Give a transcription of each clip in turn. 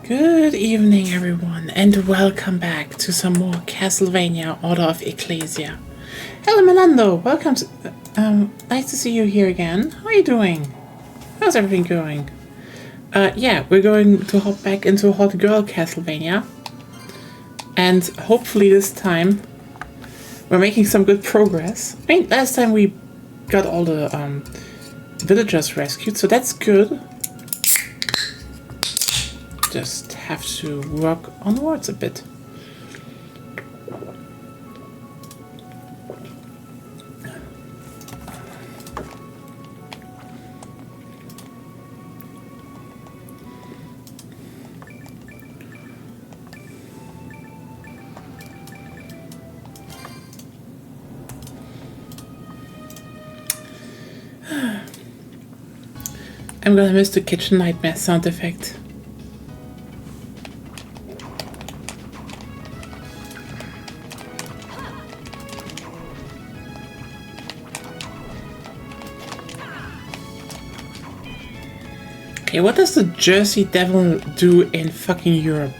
Good evening, everyone, and welcome back to some more Castlevania Order of Ecclesia. Hello, Melando. Welcome to... nice to see you here again. How are you doing? How's everything going? Yeah, we're going to hop back into Hot Girl Castlevania. And hopefully this time we're making some good progress. I mean, last time we got all the villagers rescued, so that's good. Just have to work onwards a bit. I'm gonna miss the kitchen nightmare sound effect. Okay, what does the Jersey Devil do in fucking Europe?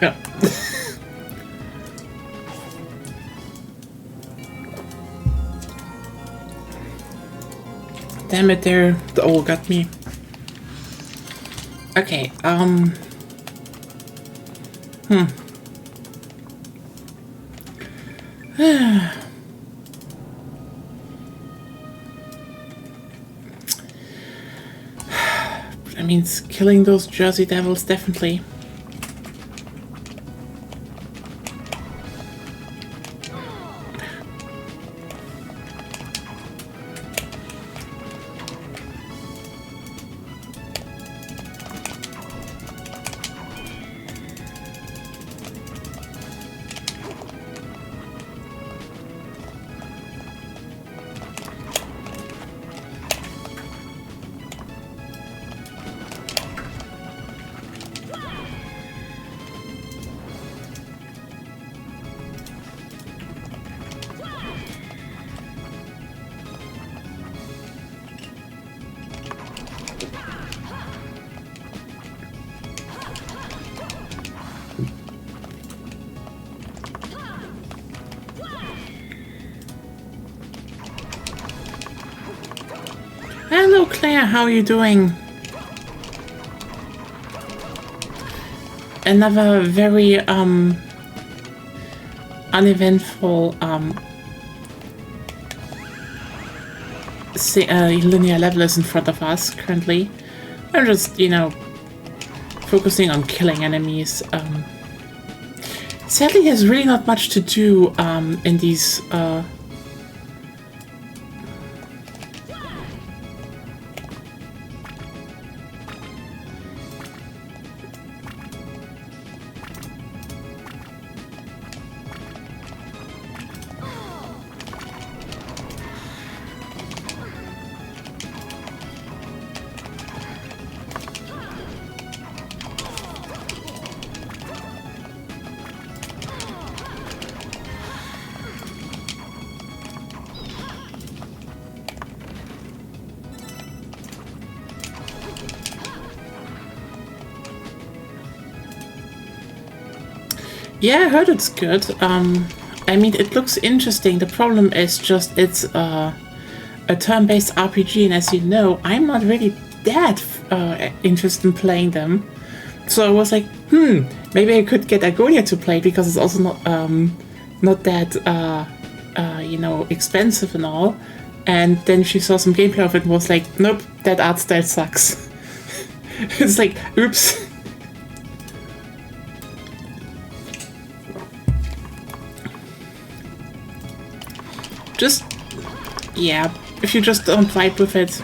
Yeah. Damn it, there. The owl got me. Okay, I mean, killing those Jersey Devils, definitely. Hello, Claire. How are you doing? Another very uneventful linear level is in front of us currently. I'm just, you know, focusing on killing enemies. Sadly, there's really not much to do in these. Yeah, I heard it's good. I mean, it looks interesting. The problem is just it's a turn-based RPG, and as you know, I'm not really that interested in playing them. So I was like, maybe I could get Agonia to play because it's also not that you know, expensive and all. And then she saw some gameplay of it and was like, nope, that art style sucks. It's like, oops. Just, yeah, if you just don't vibe with it.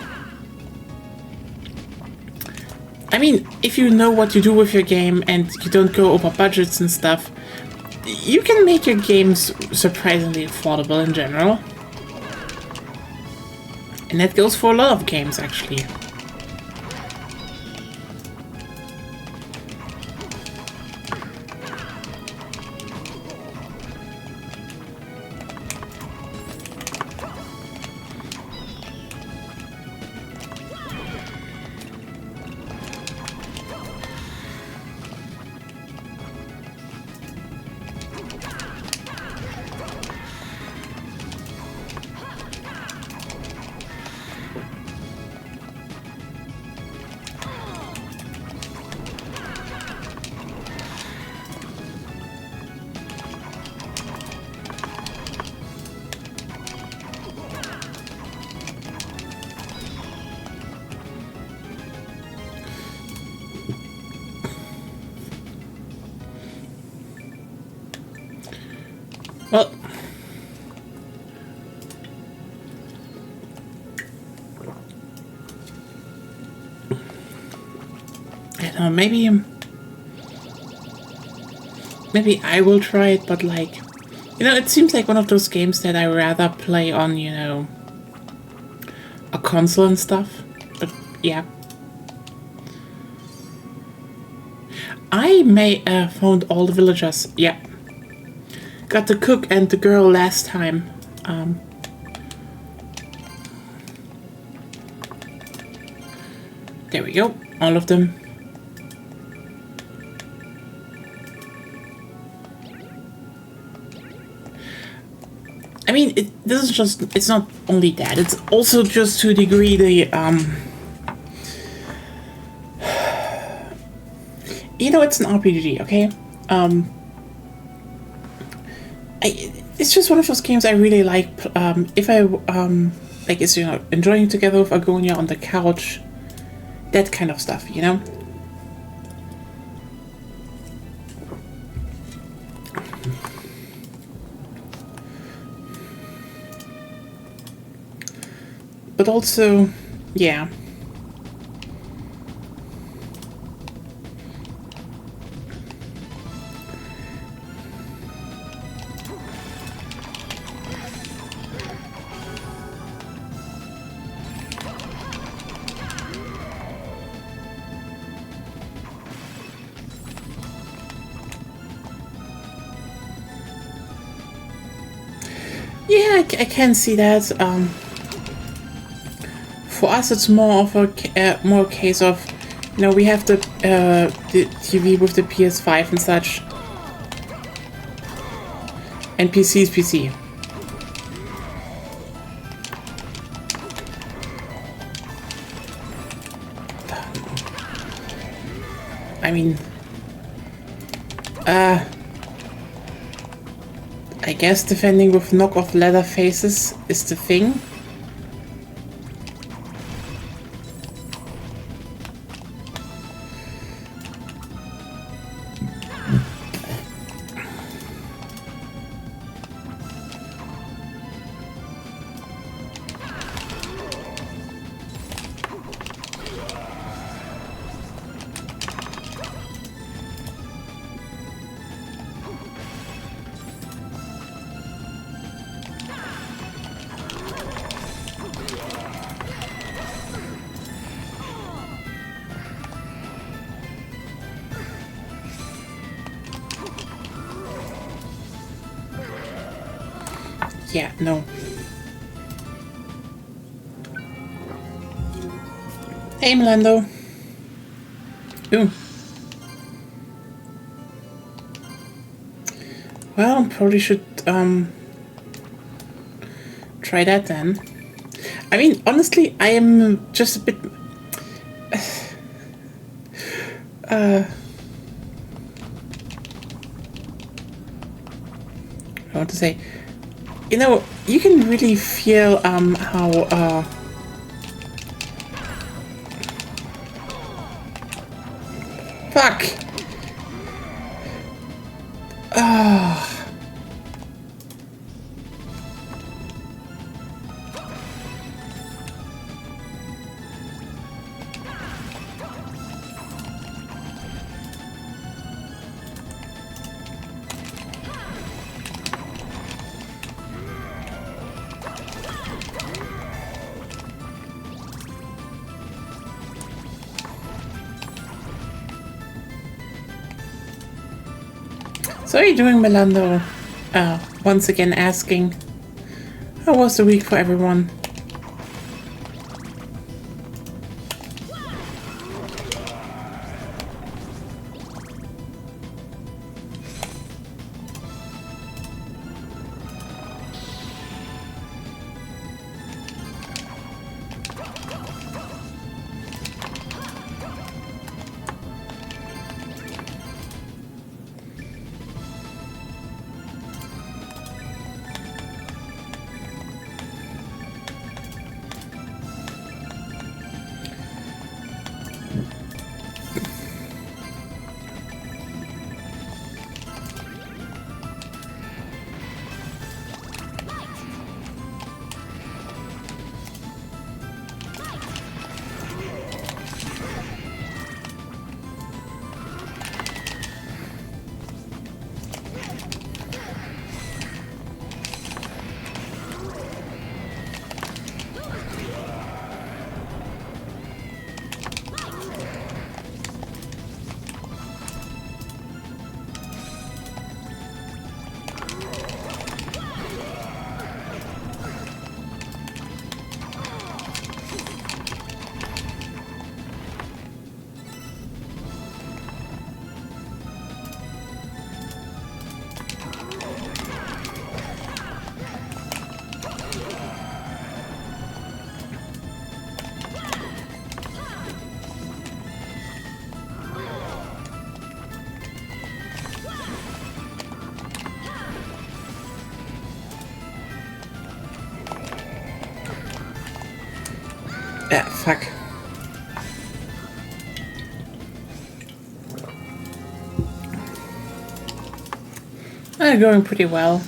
I mean, if you know what you do with your game and you don't go over budgets and stuff, you can make your games surprisingly affordable in general. And that goes for a lot of games, actually. Well, I don't know, maybe I will try it, but like, you know, it seems like one of those games that I rather play on, you know, a console and stuff. But yeah. I may have found all the villagers. Yeah. Got the cook and the girl last time. There we go. All of them. I mean, this is just, it's not only that, it's also just to a degree the, you know, it's an RPG, okay? It's just one of those games I really like, if I, like, is, you know, enjoying together with Agonia on the couch, that kind of stuff, you know? But also, yeah. Yeah, I can see that. For us, it's more of a more case of, you know, we have the TV with the PS5 and such, and PC is PC. I mean, I guess defending with knockoff leather faces is the thing. Yeah, no. Hey, Melando. Ooh. Well, probably should, try that then. I mean, honestly, I am just a bit... I want to say... You know, you can really feel, how, fuck! So how are you doing, Melando? Once again asking, how was the week for everyone? Fuck. Going pretty well.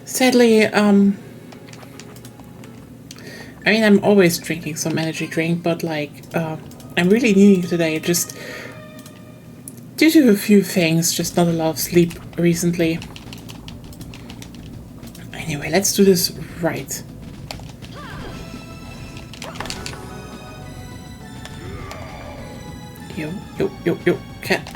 Sadly, I mean, I'm always drinking some energy drink, but like, I'm really needing today, just due to a few things, just not a lot of sleep recently. Anyway, let's do this right. Yo, cat.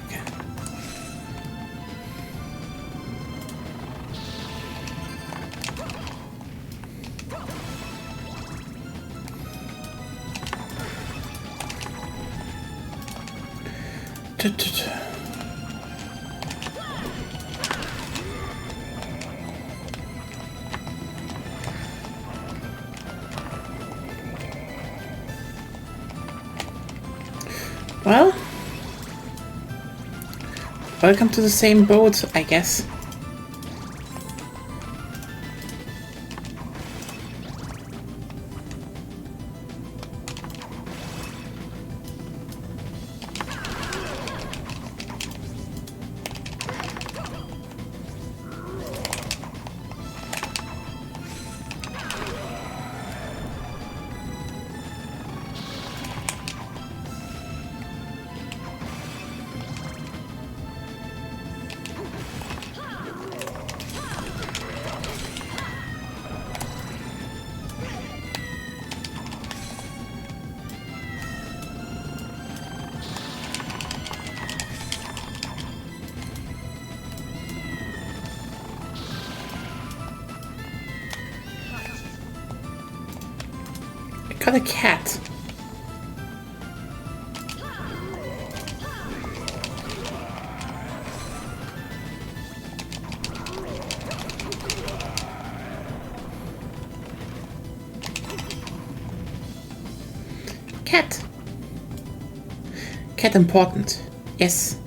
Well, welcome to the same boat, I guess. Got a cat. Cat. Cat important. Yes.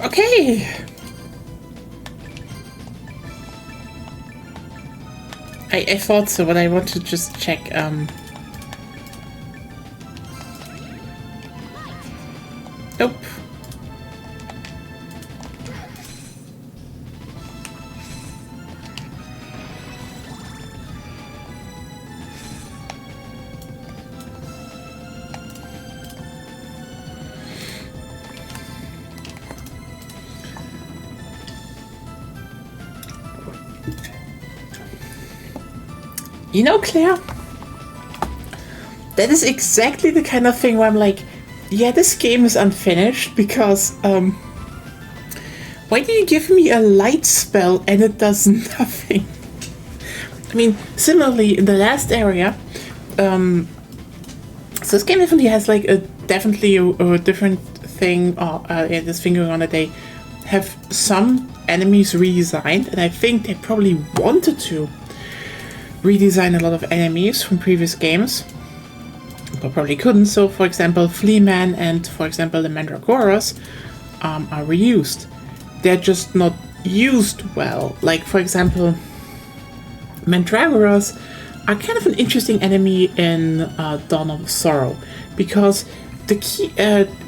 Okay. I thought so, but I want to just check. Nope. You know, Claire, that is exactly the kind of thing where I'm like, yeah, this game is unfinished because, why do you give me a light spell and it does nothing? I mean, similarly, in the last area, so this game definitely has like a different thing, or this thing going on that they have some enemies redesigned, and I think they probably wanted to redesign a lot of enemies from previous games, but probably couldn't. So, for example, Fleaman and, for example, the Mandragoras are reused. They're just not used well. Like, for example, Mandragoras are kind of an interesting enemy in Dawn of Sorrow, because the key,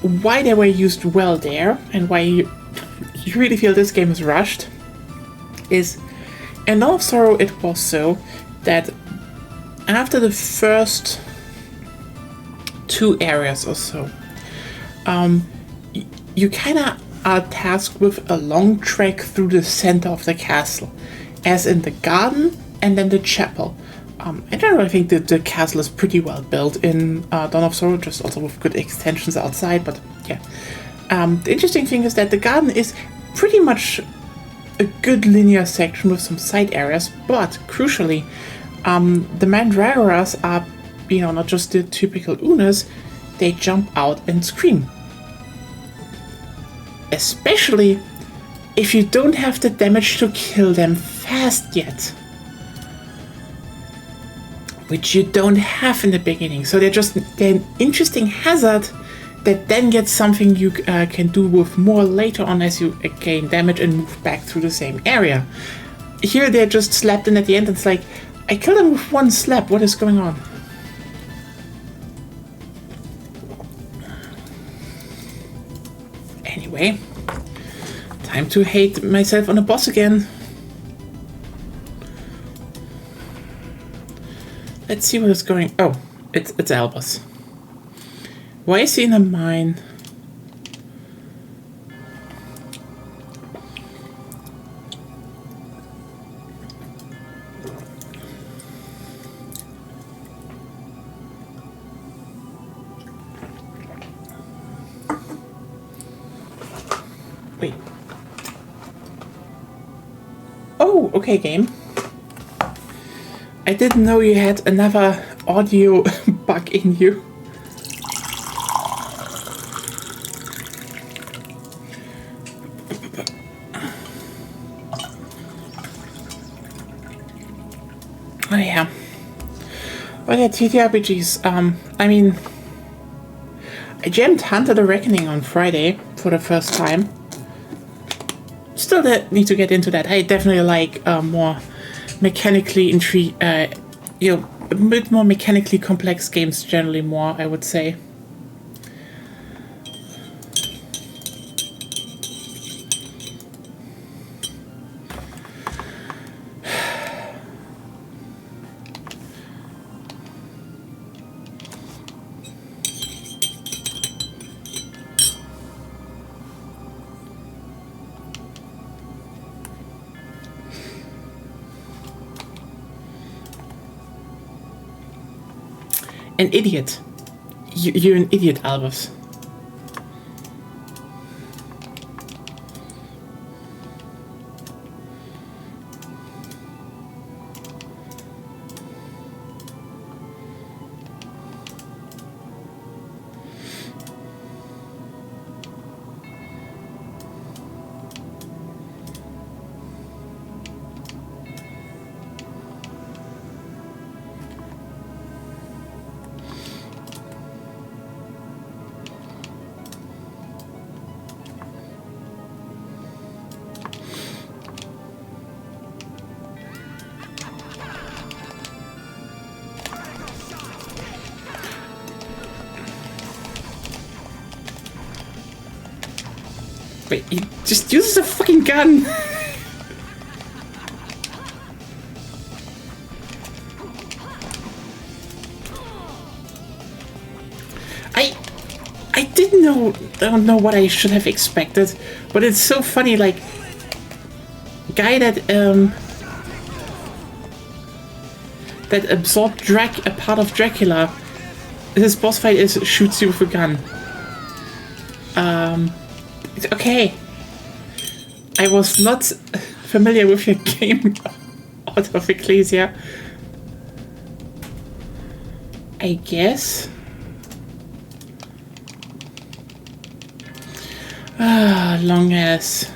why they were used well there, and why you really feel this game is rushed, is in Dawn of Sorrow it was so that after the first 2 areas or so, you kind of are tasked with a long trek through the center of the castle, as in the garden and then the chapel. In general, I think that the castle is pretty well built in Dawn of Sorrow, just also with good extensions outside, but yeah. The interesting thing is that the garden is pretty much a good linear section with some side areas, but crucially, the Mandragoras are, not just the typical Unas, they jump out and scream. Especially if you don't have the damage to kill them fast yet. Which you don't have in the beginning. So they're an interesting hazard that then gets something you can do with more later on as you gain damage and move back through the same area. Here they're just slapped in at the end, and it's like, I killed him with 1 slap, what is going on? Anyway, time to hate myself on a boss again. Let's see what is going... Oh, it's Albus. Why is he in a mine? Wait. Oh, okay, game. I didn't know you had another audio bug in you. Oh yeah. Oh yeah, TTRPGs. I mean, I jammed Hunter the Reckoning on Friday for the first time. Still need to get into that. I definitely like more mechanically intrigued, you know, a bit more mechanically complex games generally more, I would say. An idiot. You're an idiot, Albus. Wait, he just uses a fucking gun! I don't know what I should have expected, but it's so funny, like, guy that absorbed a part of Dracula, his boss fight is shoots you with a gun. It's okay. I was not familiar with your game, Order of Ecclesia. I guess. Ah, long ass.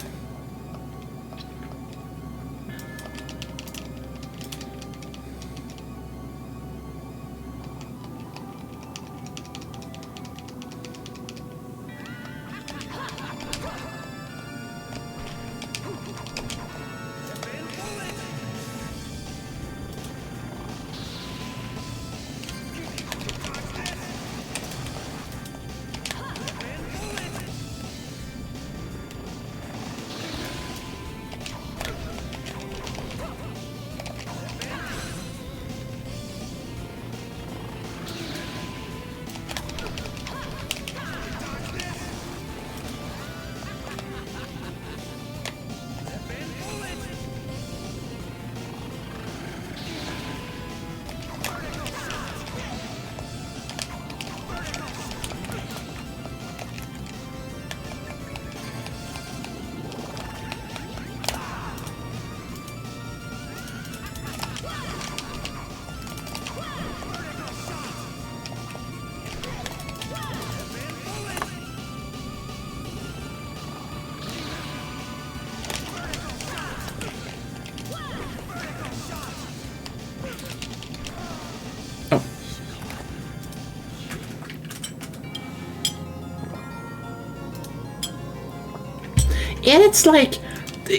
Yeah, it's like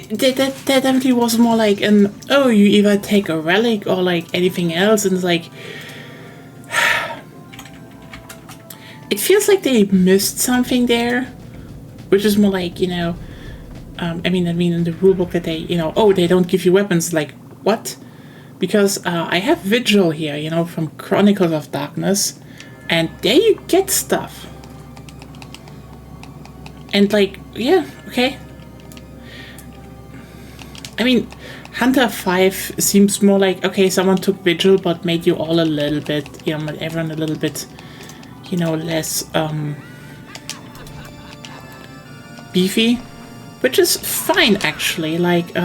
that definitely was more like an oh, you either take a relic or like anything else, and it's like it feels like they missed something there, which is more like, you know, I mean in the rulebook that they, you know, oh, they don't give you weapons, like what? Because I have Vigil here, you know, from Chronicles of Darkness, and there you get stuff. And like, yeah, okay. I mean, Hunter 5 seems more like, okay, someone took Vigil but made you all a little bit, you know, everyone a little bit, you know, less beefy, which is fine actually. Like,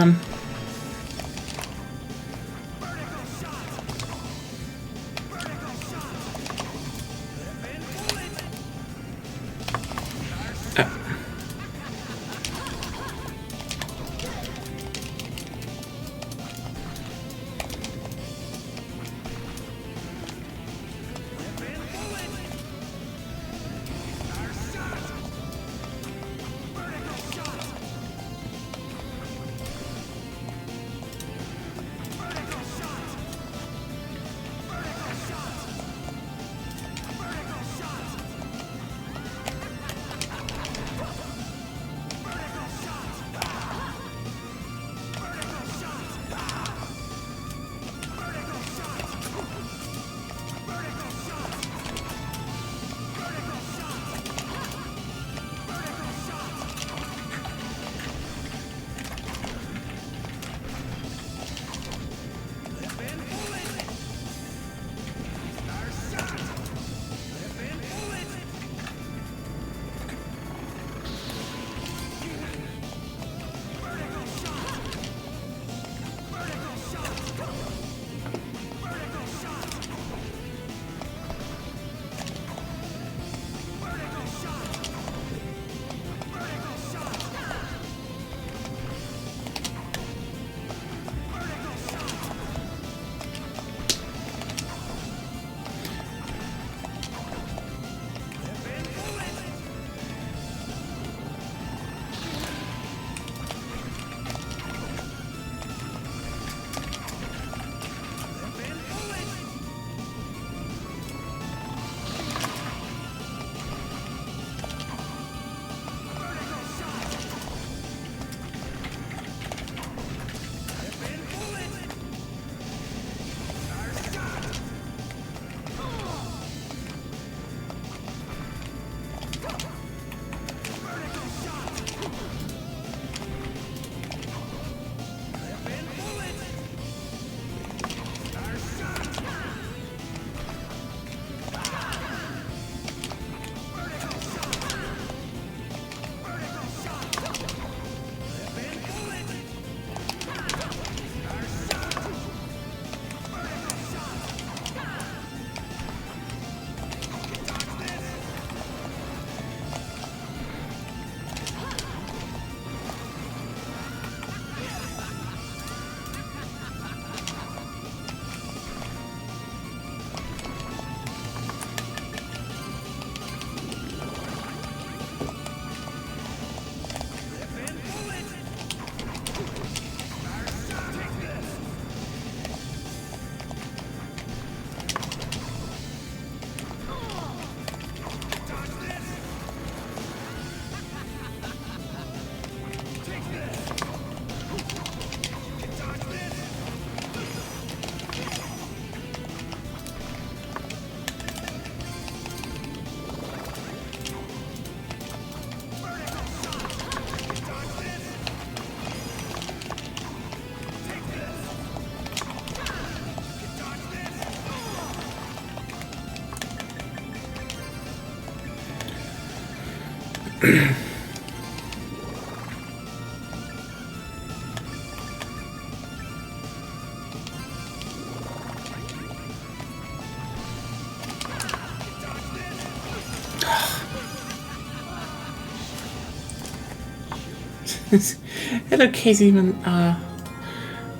hello, Casey.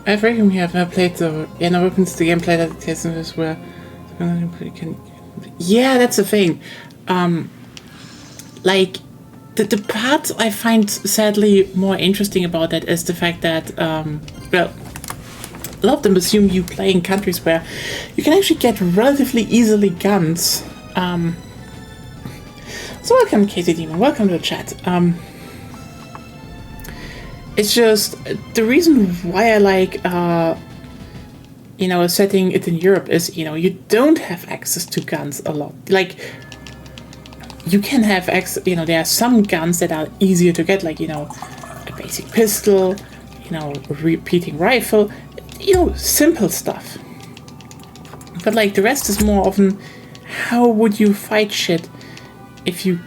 I've read him here. I've played the opens the gameplay that it has in this where yeah, that's the thing. Like the part I find sadly more interesting about that is the fact that well, a lot of them assume you play in countries where you can actually get relatively easily guns. So welcome, Casey Demon. Welcome to the chat. It's just the reason why I like, you know, you know, setting it in Europe is, you know, you don't have access to guns a lot. Like, you can have access, you know, there are some guns that are easier to get, like, you know, a basic pistol, you know, a repeating rifle, you know, simple stuff. But like the rest is more often, how would you fight shit if you...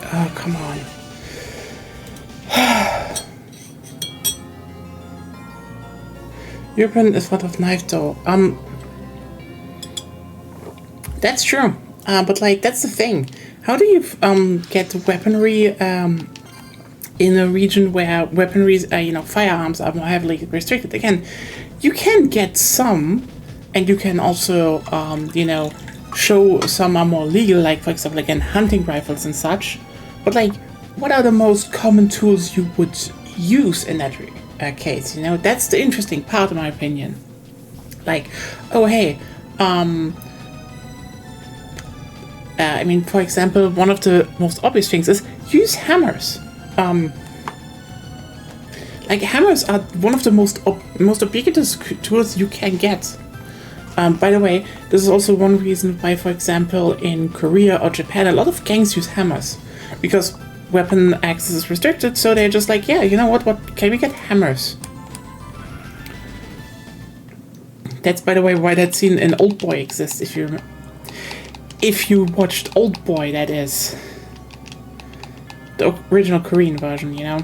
Oh, come on. European is what of knife though. That's true. But like that's the thing. How do you get weaponry in a region where weaponry, you know, firearms are more heavily restricted? Again, you can get some, and you can also, you know, show some are more legal, like for example, again, hunting rifles and such. But like, what are the most common tools you would use in that case? You know, that's the interesting part, in my opinion. Like, oh hey, I mean, for example, one of the most obvious things is use hammers. Like hammers are one of the most ubiquitous tools you can get. By the way, this is also one reason why, for example, in Korea or Japan, a lot of gangs use hammers, because weapon access is restricted. So they're just like, yeah, you know what? What can we get hammers? That's, by the way, why that scene in Old Boy exists. If you watched Old Boy, that is the original Korean version, you know.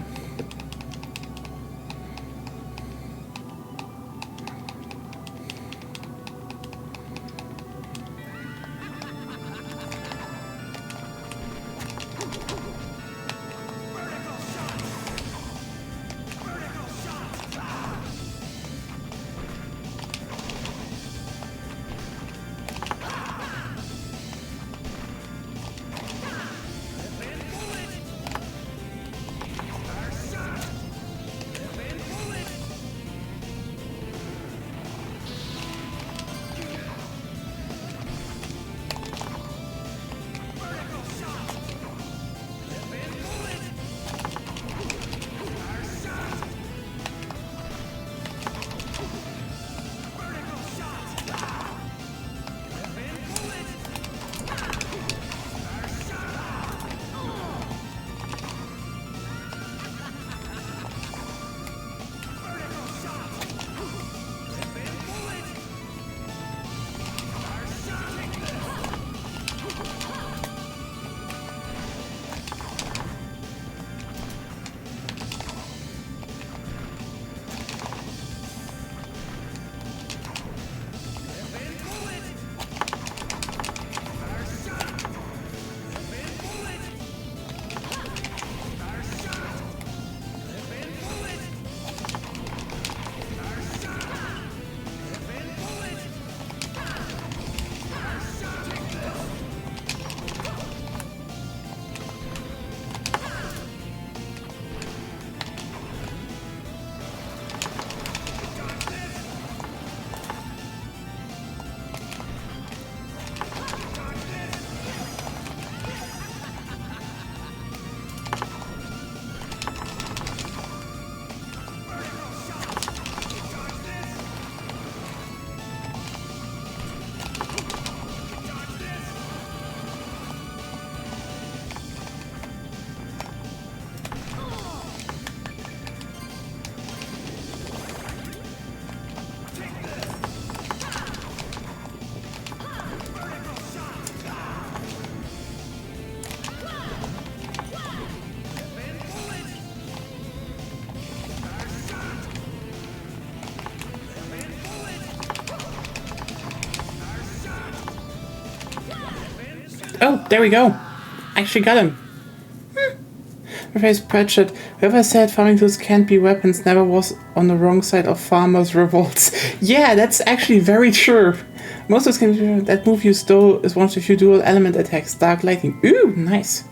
Oh, there we go. Actually got him. Replace Pratchett. Whoever said farming tools can't be weapons never was on the wrong side of farmers' revolts. Yeah, that's actually very true. Most of those that move you stole is one of the few dual element attacks. Dark Lightning. Ooh, nice.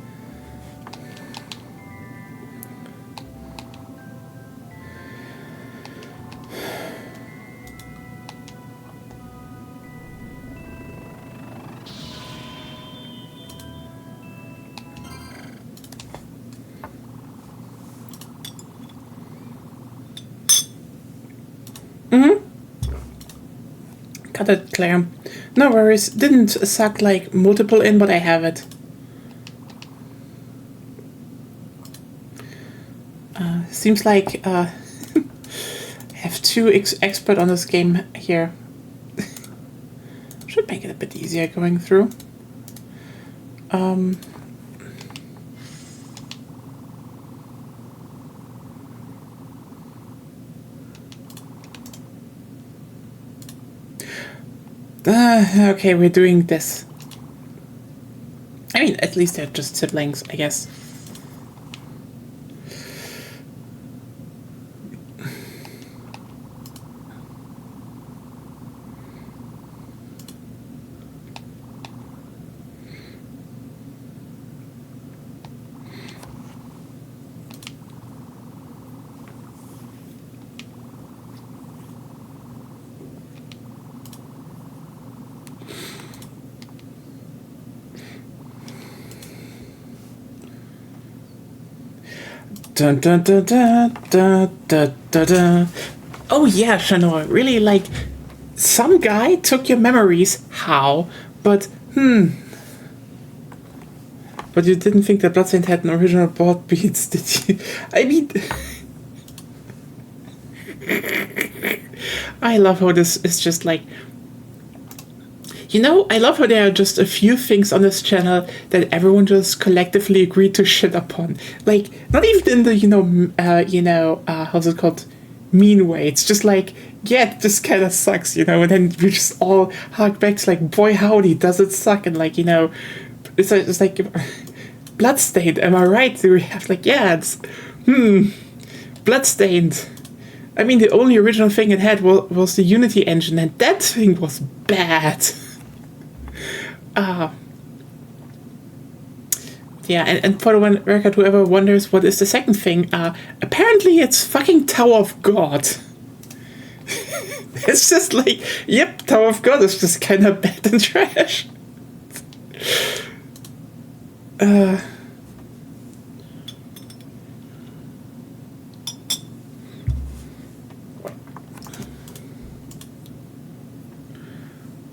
Got it, Claire. No worries. Didn't suck like multiple in, but I have it. Seems like I have two expert on this game here. Should make it a bit easier going through. Okay, we're doing this. I mean, at least they're just siblings, I guess. Dun, dun, dun, dun, dun, dun, dun, dun. Oh yeah, Shanor, really, like, some guy took your memories, how? But, But you didn't think that Bloodstained had an original board beats, did you? I mean... I love how this is just like... You know, I love how there are just a few things on this channel that everyone just collectively agreed to shit upon. Like, not even in the, how's it called? Mean way. It's just like, yeah, this kind of sucks, and then we just all hark back to like, boy howdy, does it suck? And like, it's like, Bloodstained, am I right? Do we have like, yeah, it's, Bloodstained. I mean, the only original thing it had was the Unity engine, and that thing was bad. Yeah, and for the record, whoever wonders what is the second thing, apparently it's fucking Tower of God. It's just like, yep, Tower of God is just kind of bad and trash.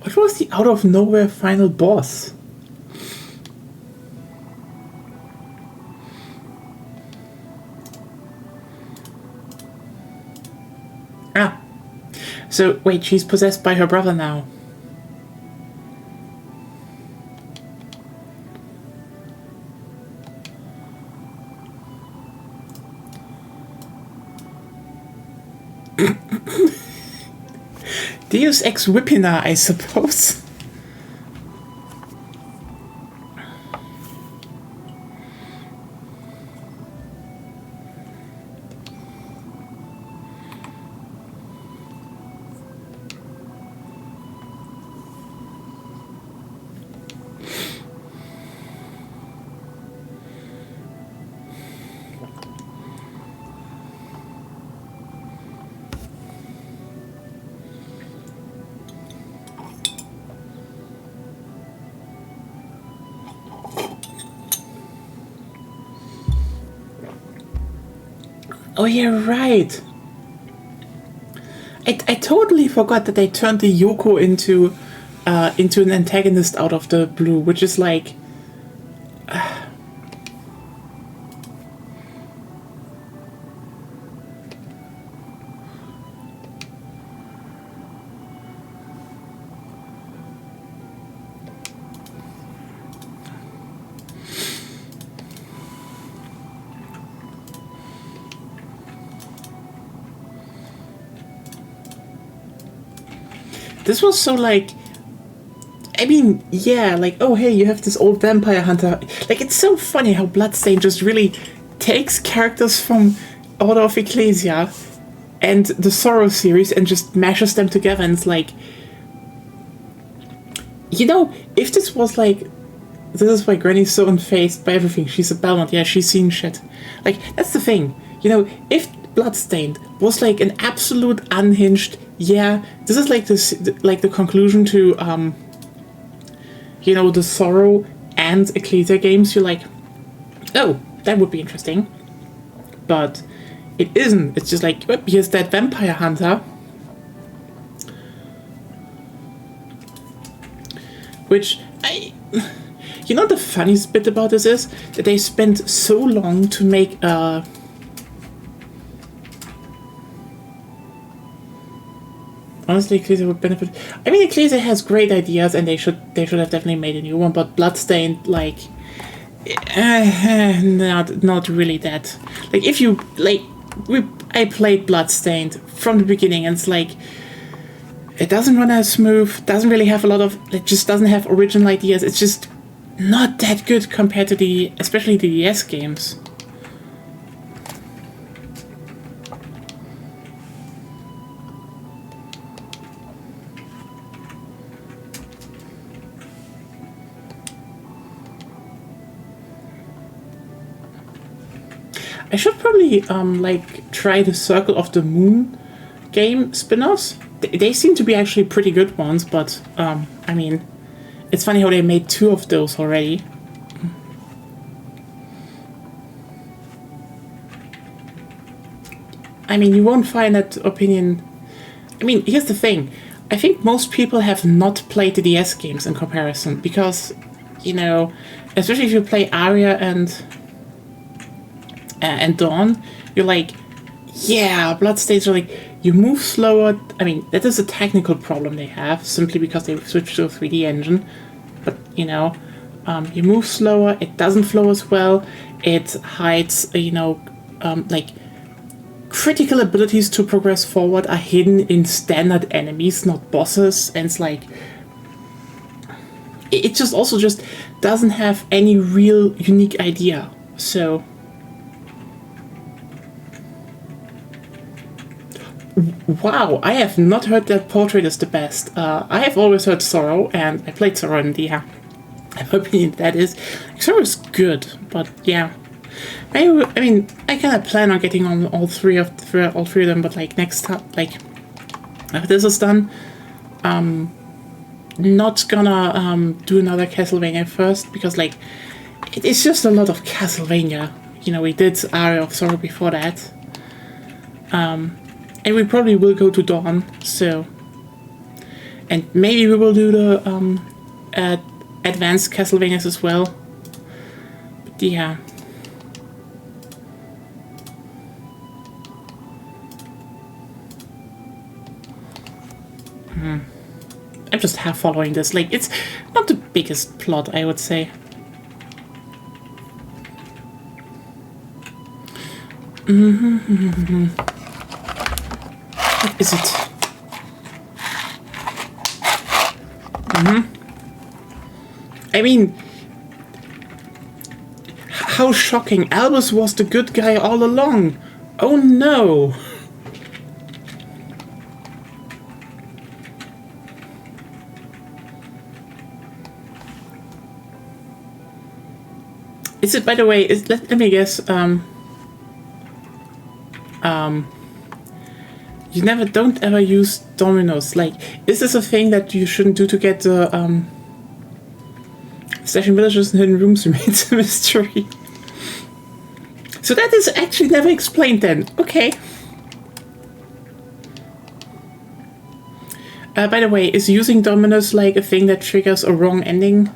What was the out of nowhere final boss? Ah. So, wait, she's possessed by her brother now. Deus Ex Whippina, I suppose. Oh, yeah, right. I totally forgot that they turned the Yoko into an antagonist out of the blue, which is like... This was so like... I mean, yeah, like, oh hey, you have this old vampire hunter. Like, it's so funny how Bloodstained just really takes characters from Order of Ecclesia and the Sorrow series and just mashes them together, and it's like, you know, if this was like, this is why Granny's so unfazed by everything. She's a Belmont, yeah, she's seen shit. Like, that's the thing. You know, if Bloodstained was like an absolute unhinged, yeah, this is like this, like the conclusion to, you know, the Sorrow and Ecclesia games, you're like, oh, that would be interesting. But it isn't. It's just like, oh, here's that vampire hunter. Which, you know, the funniest bit about this is that they spent so long to make a... Honestly, Ecclesia would benefit. I mean, Ecclesia has great ideas, and they should have definitely made a new one. But Bloodstained, like, not really that. Like, if you like, I played Bloodstained from the beginning, and it's like, it doesn't run as smooth. Doesn't really have a lot of. It just doesn't have original ideas. It's just not that good compared to especially the DS games. I should probably like try the Circle of the Moon game spin-offs. They seem to be actually pretty good ones, but I mean, it's funny how they made 2 of those already. I mean, you won't find that opinion. I mean, here's the thing. I think most people have not played the DS games in comparison, because, you know, especially if you play Aria and Dawn, you're like, yeah, Bloodstained are like, you move slower. I mean, that is a technical problem they have, simply because they switched to a 3D engine. But, you know, you move slower, it doesn't flow as well, it hides, you know, like, critical abilities to progress forward are hidden in standard enemies, not bosses, and it's like, it just also just doesn't have any real unique idea, so... Wow, I have not heard that Portrait is the best. I have always heard Sorrow, and I played Sorrow, and yeah, in my opinion, that is... Sorrow is good, but yeah. I mean, I kind of plan on getting on all three of them, but like next time, like after this is done, not gonna do another Castlevania first, because like it's just a lot of Castlevania. You know, we did Aria of Sorrow before that, and we probably will go to Dawn. So, and maybe we will do the advanced Castlevanias as well. But yeah. I'm just half following this. Like, it's not the biggest plot, I would say. What is it? I mean, how shocking. Albus was the good guy all along. Oh no. Is it, by the way, let me guess, you don't ever use dominoes. Like, is this a thing that you shouldn't do to get the, Stashing Villages and Hidden Rooms remains a mystery? So that is actually never explained then. Okay. By the way, is using dominoes like a thing that triggers a wrong ending?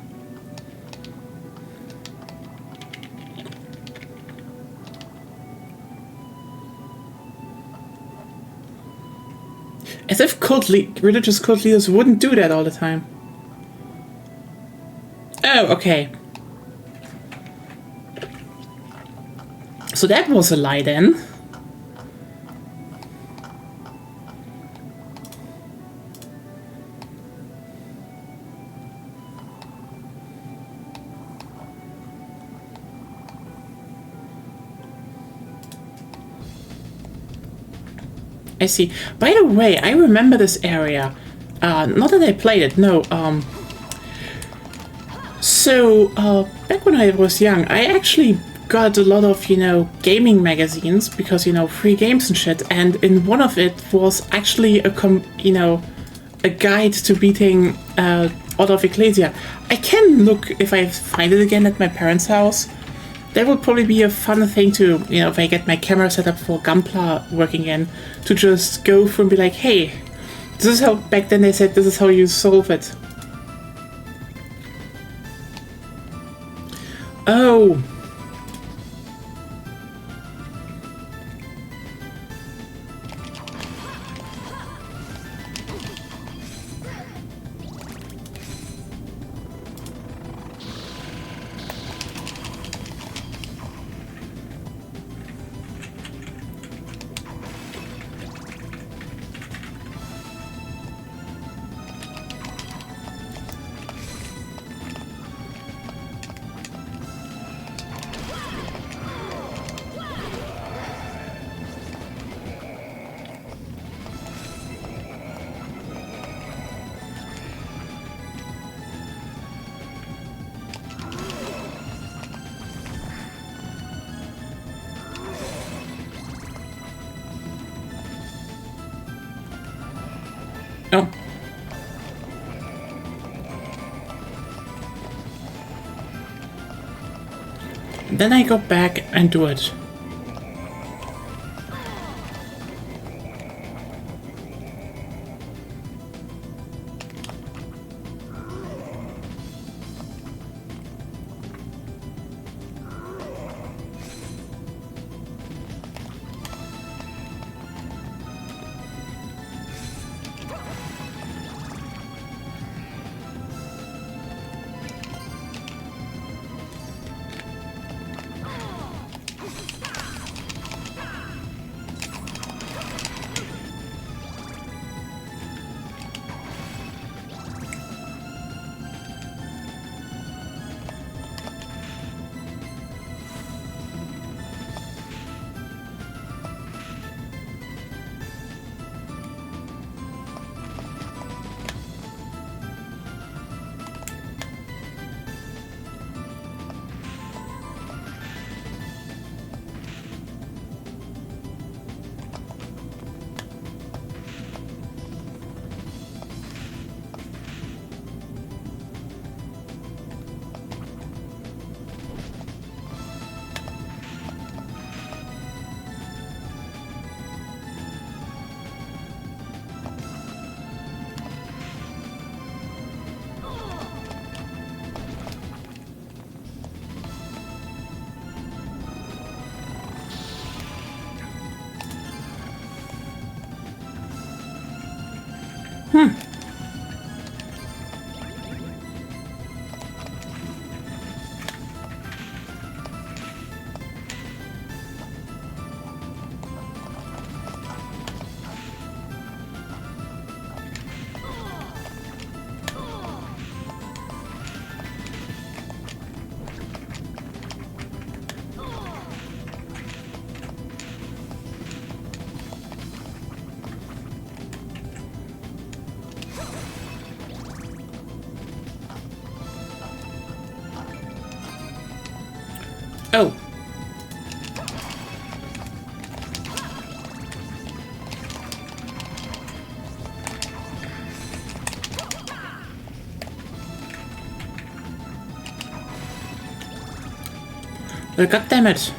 As if religious cult leaders wouldn't do that all the time. Oh, okay. So that was a lie then. I see. By the way, I remember this area. Not that I played it, no. Back when I was young, I actually got a lot of, gaming magazines because, free games and shit. And in one of it was actually a guide to beating Order of Ecclesia. I can look if I find it again at my parents' house. That would probably be a fun thing to, if I get my camera set up for Gunpla working in, to just go through and be like, hey, this is how, back then they said this is how you solve it. Oh. Oh. Then I go back and do it. Oh. God damn it.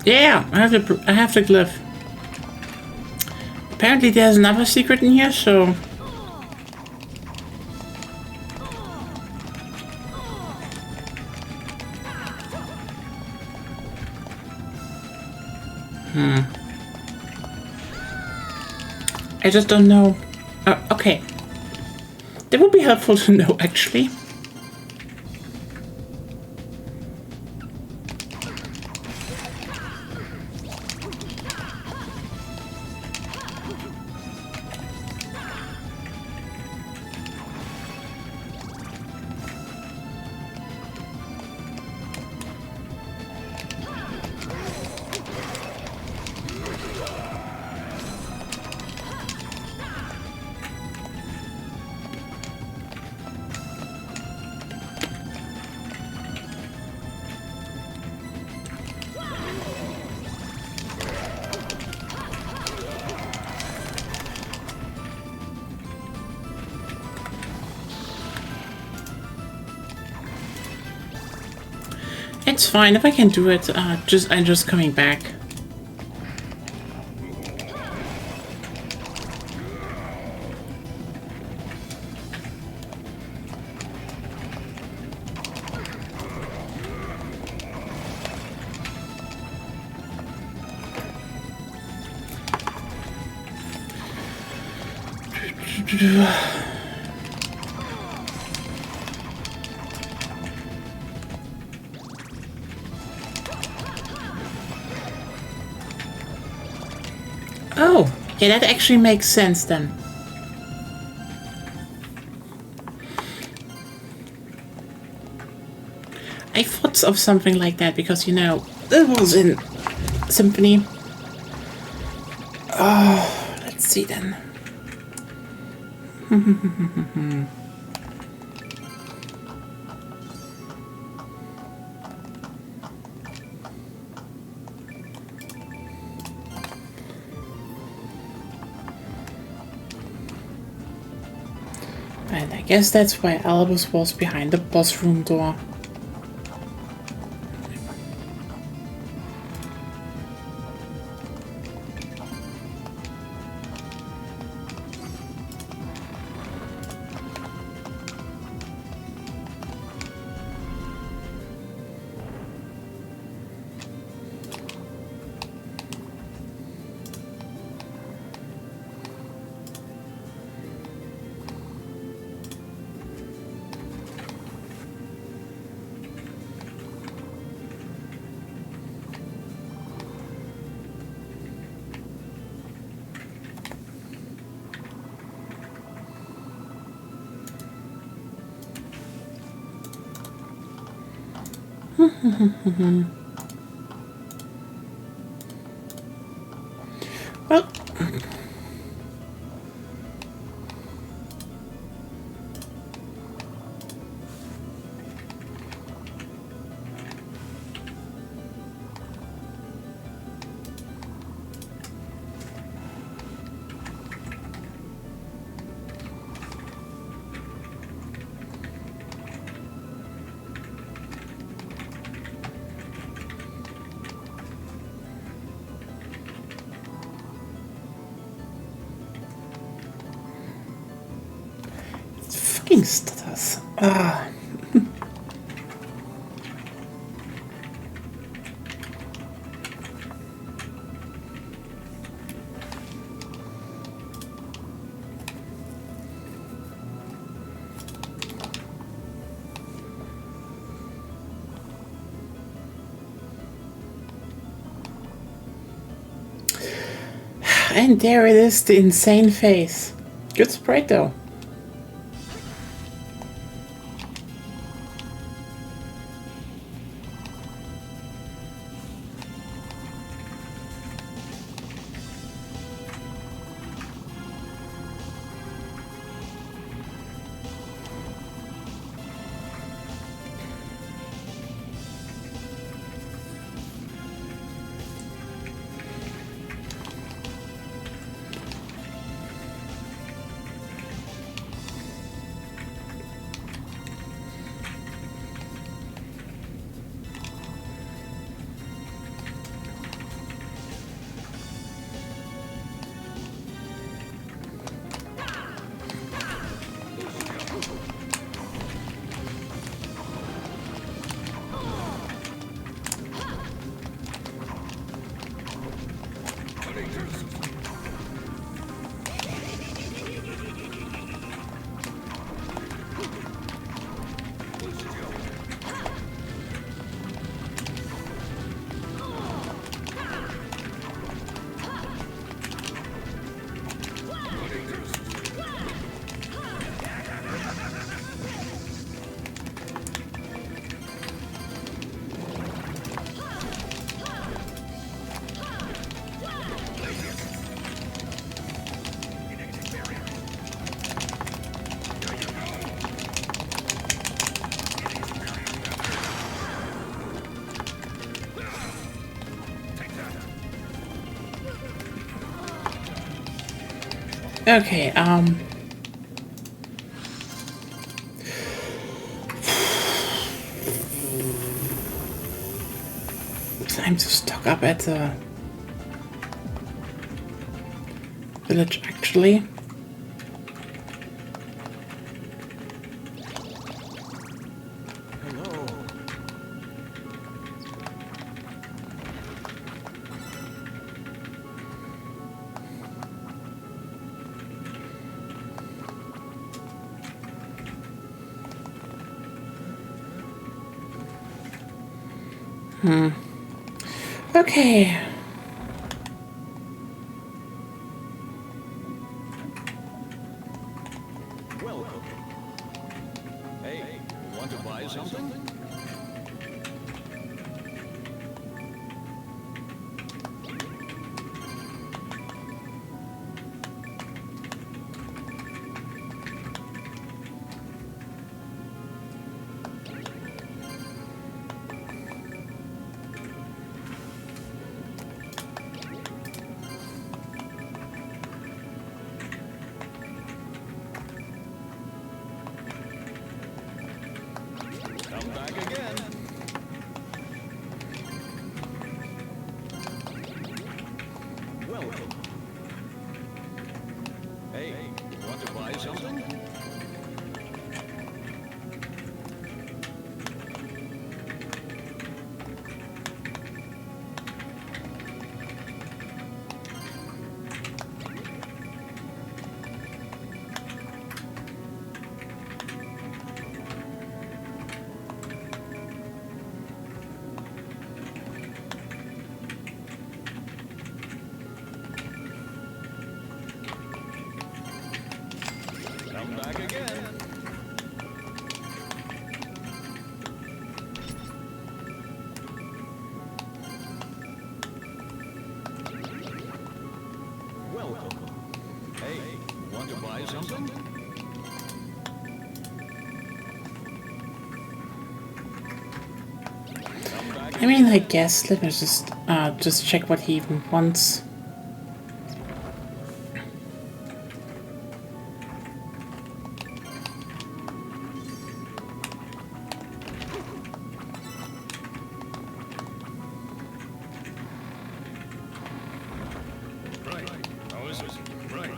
Yeah, I have the glyph. Apparently there's another secret in here, so I just don't know. Okay. That would be helpful to know, actually. It's fine if I can do it. I'm just coming back. Oh, yeah, that actually makes sense then. I thought of something like that because, you know, it was in Symphony. Oh, let's see then. And I guess that's why Albus was behind the boss room door. Well, fucking stutters. Ah. And there it is, the insane face. Good sprite though. Okay, time to stock up at the village, actually. Okay. Welcome. Hey, want to buy something? Come back again. Welcome. Hey, want to buy something? Come back again. Welcome. Hey, want to buy something? Come back I mean, I guess let me just check what he even wants. Right. How is it? Right.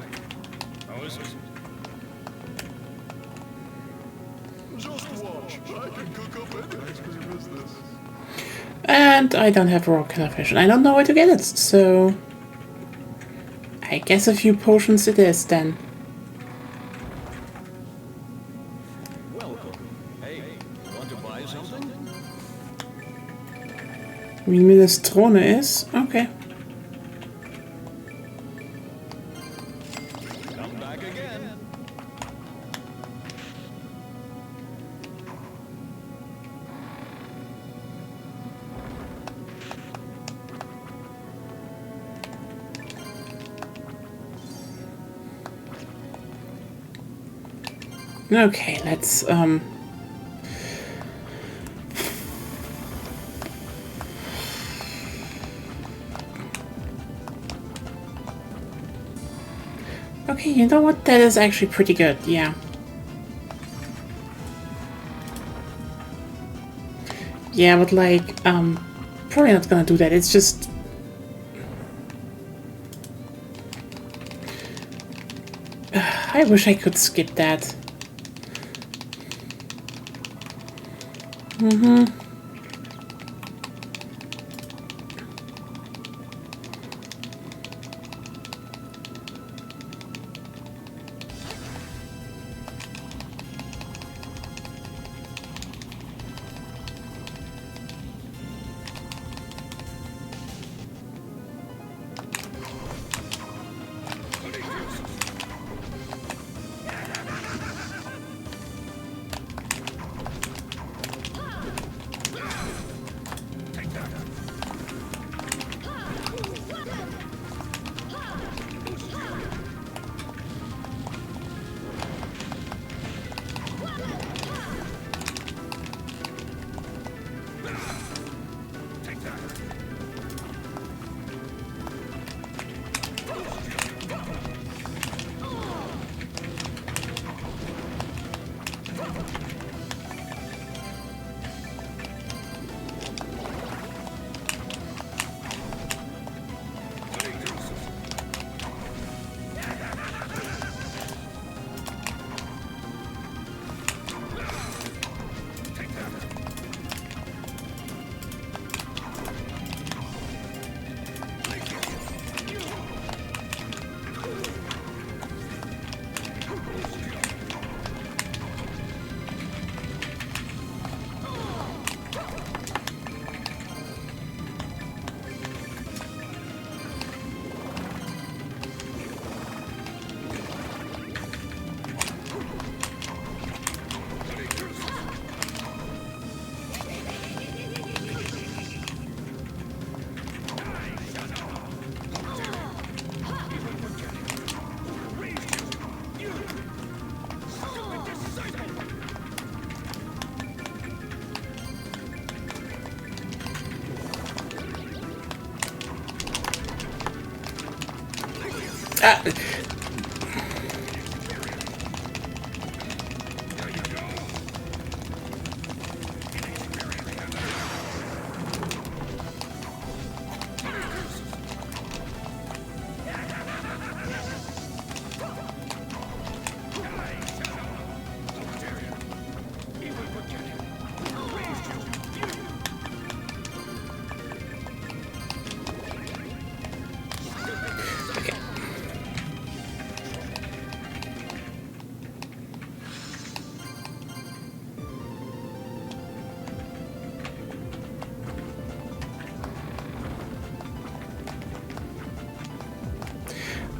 How is it? Just watch. I can cook up anything for your business. And I don't have raw killer fish, and I don't know where to get it, so I guess a few potions it is then. Welcome. Hey, want to buy something? Wie Minestrone is? Okay. Come back again. Okay, let's okay, you know what? That is actually pretty good, yeah. Yeah, but like, probably not gonna do that. It's just I wish I could skip that.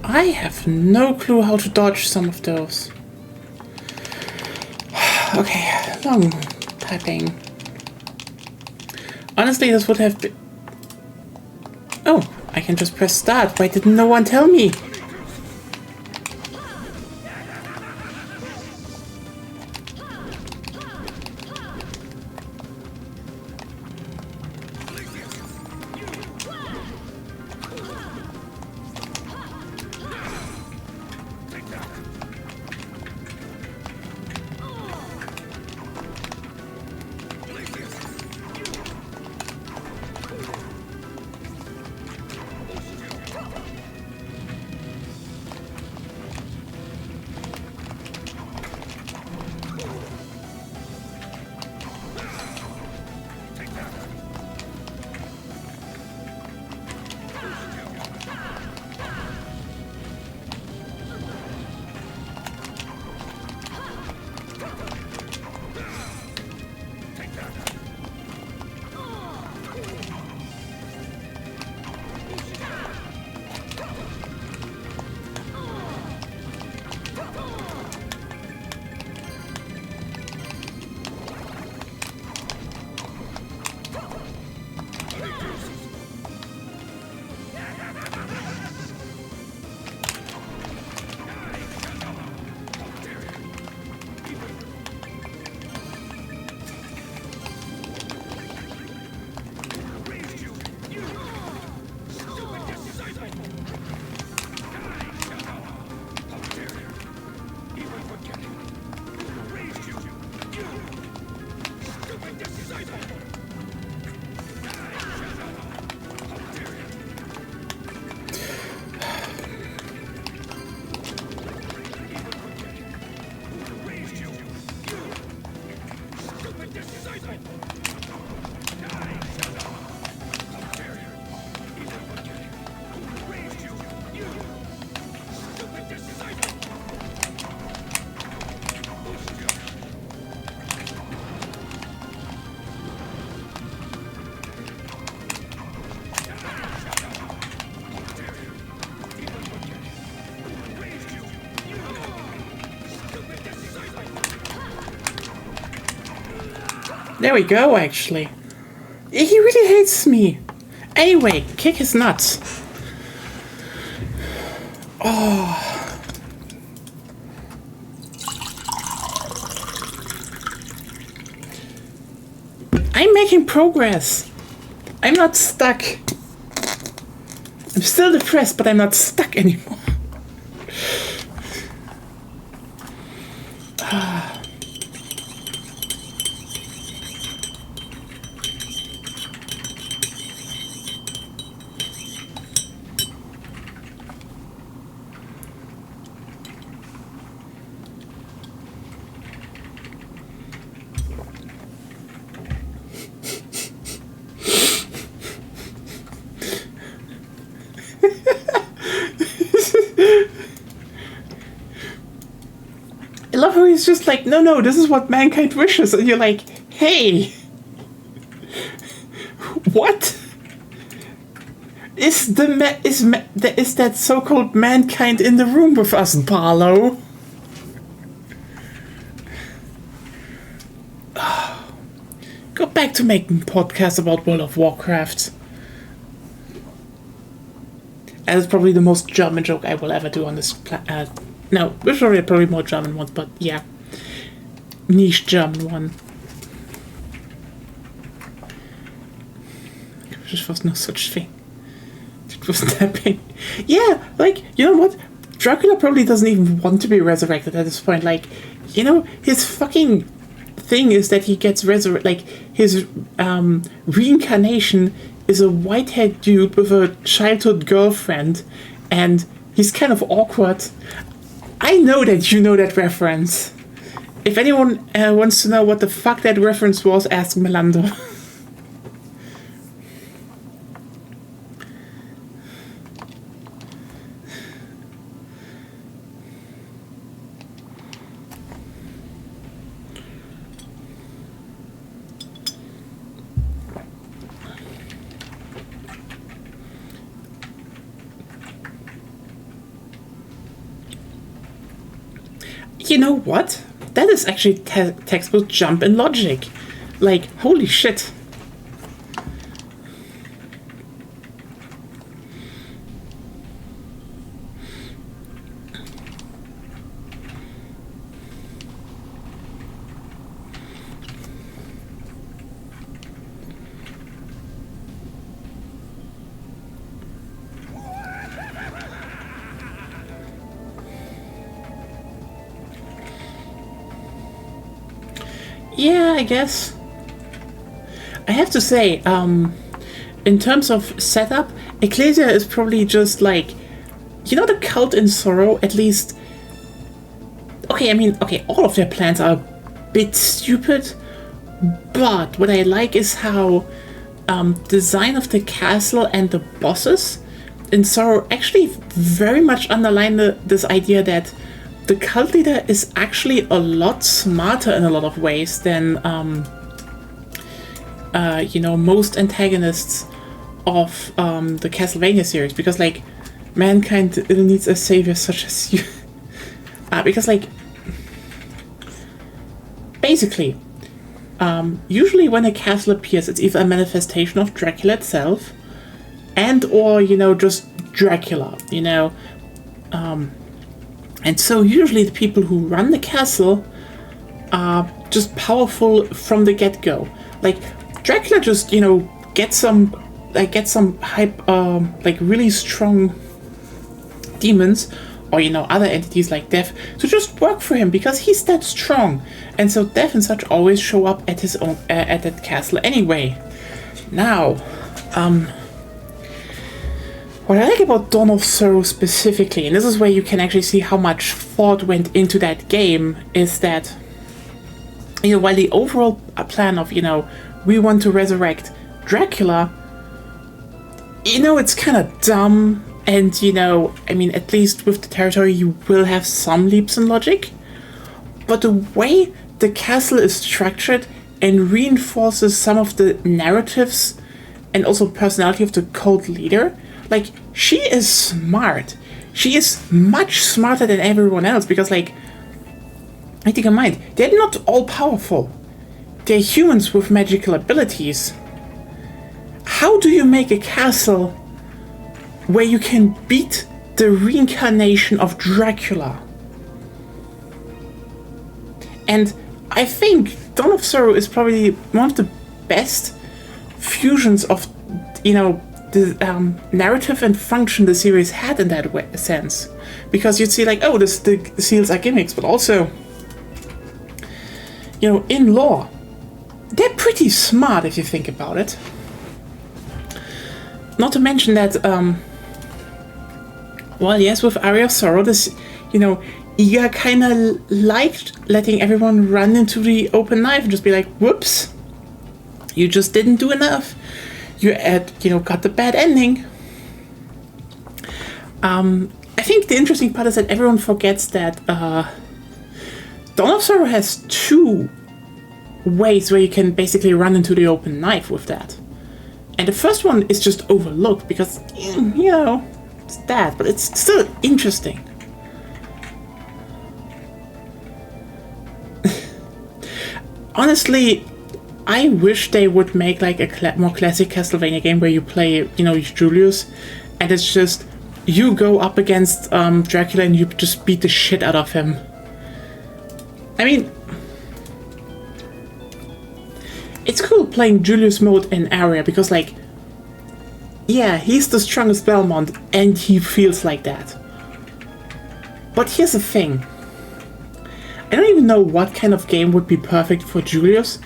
I have no clue how to dodge some of those. Okay, long typing. Honestly, this would have been... Oh, I can just press start. Why didn't no one tell me? There we go, actually. He really hates me. Anyway, kick his nuts. Oh. I'm making progress. I'm not stuck. I'm still depressed, but I'm not stuck anymore. I love how he's just like, no, this is what mankind wishes, and you're like, hey, what? Is that so-called mankind in the room with us, Barlow? Go back to making podcasts about World of Warcraft. And it's probably the most German joke I will ever do on this no, there's probably more German ones, but yeah. Niche German one. There was no such thing. It was tapping. Yeah, like, you know what? Dracula probably doesn't even want to be resurrected at this point. Like, you know, his fucking thing is that he gets resurrected. Like, his reincarnation is a white-haired dude with a childhood girlfriend, and he's kind of awkward. I know that you know that reference. If anyone wants to know what the fuck that reference was, ask Melando. You know what? That is actually textbook jump in logic. Like, holy shit. Yeah, I guess. I have to say, in terms of setup, Ecclesia is probably just like, you know, the cult in Sorrow, at least. Okay, I mean, okay, all of their plans are a bit stupid, but what I like is how design of the castle and the bosses in Sorrow actually very much underline this idea that the cult leader is actually a lot smarter in a lot of ways than, you know, most antagonists of the Castlevania series. Because, like, mankind needs a savior such as you. Because, like, basically, usually when a castle appears, it's either a manifestation of Dracula itself, and or, you know, just Dracula, you know. And so usually the people who run the castle are just powerful from the get-go. Like, Dracula just, you know, gets some hype, like really strong demons, or, you know, other entities like Death, to just work for him because he's that strong. And so Death and such always show up at his own, at that castle anyway. Now, what I like about Dawn of Sorrow specifically, and this is where you can actually see how much thought went into that game, is that, you know, while the overall plan of, you know, we want to resurrect Dracula, you know, it's kind of dumb, and, you know, I mean, at least with the territory you will have some leaps in logic, but the way the castle is structured and reinforces some of the narratives and also personality of the cult leader. Like, she is smart. She is much smarter than everyone else because, like, I think in mind, they're not all powerful. They're humans with magical abilities. How do you make a castle where you can beat the reincarnation of Dracula? And I think Dawn of Sorrow is probably one of the best fusions of, you know, the narrative and function the series had in that sense. Because you'd see, like, oh, the seals are gimmicks, but also, you know, in lore, they're pretty smart if you think about it. Not to mention that, well, yes, with Aria of Sorrow, this, you know, Iga kind of liked letting everyone run into the open knife and just be like, whoops, you just didn't do enough. You you know, got the bad ending. I think the interesting part is that everyone forgets that Dawn of Sorrow has two ways where you can basically run into the open knife with that. And the first one is just overlooked because, you know, it's that, but it's still interesting. Honestly, I wish they would make like a more classic Castlevania game where you play, you know, Julius, and it's just you go up against Dracula and you just beat the shit out of him. I mean, it's cool playing Julius mode in Aria because, like, yeah, he's the strongest Belmont and he feels like that. But here's the thing. I don't even know what kind of game would be perfect for Julius.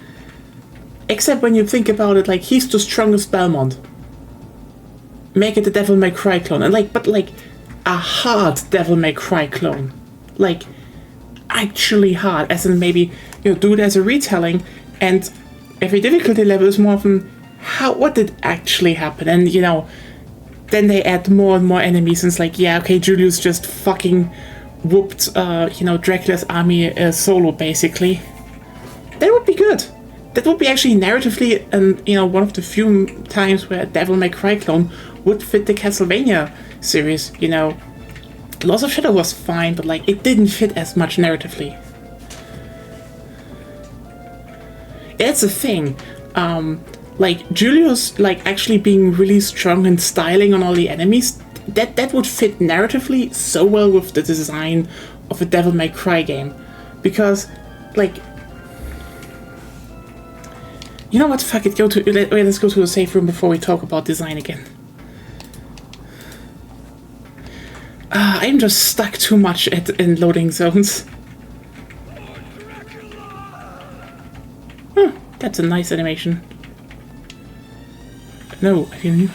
Except when you think about it, like, he's the strongest Belmont. Make it a Devil May Cry clone. And but a hard Devil May Cry clone. Like, actually hard. As in maybe, do it as a retelling, and every difficulty level is more often what did actually happen? And, then they add more and more enemies, and it's like, yeah, okay, Julius just fucking whooped, Dracula's army solo, basically. That would be good. That would be actually narratively, and, one of the few times where a Devil May Cry clone would fit the Castlevania series, Lost of Shadow was fine, but, it didn't fit as much narratively. That's the thing. Julius, actually being really strong and styling on all the enemies, that would fit narratively so well with the design of a Devil May Cry game. Because, you know what, fuck it, let's go to the safe room before we talk about design again. I'm just stuck too much in loading zones. That's a nice animation. No, I didn't.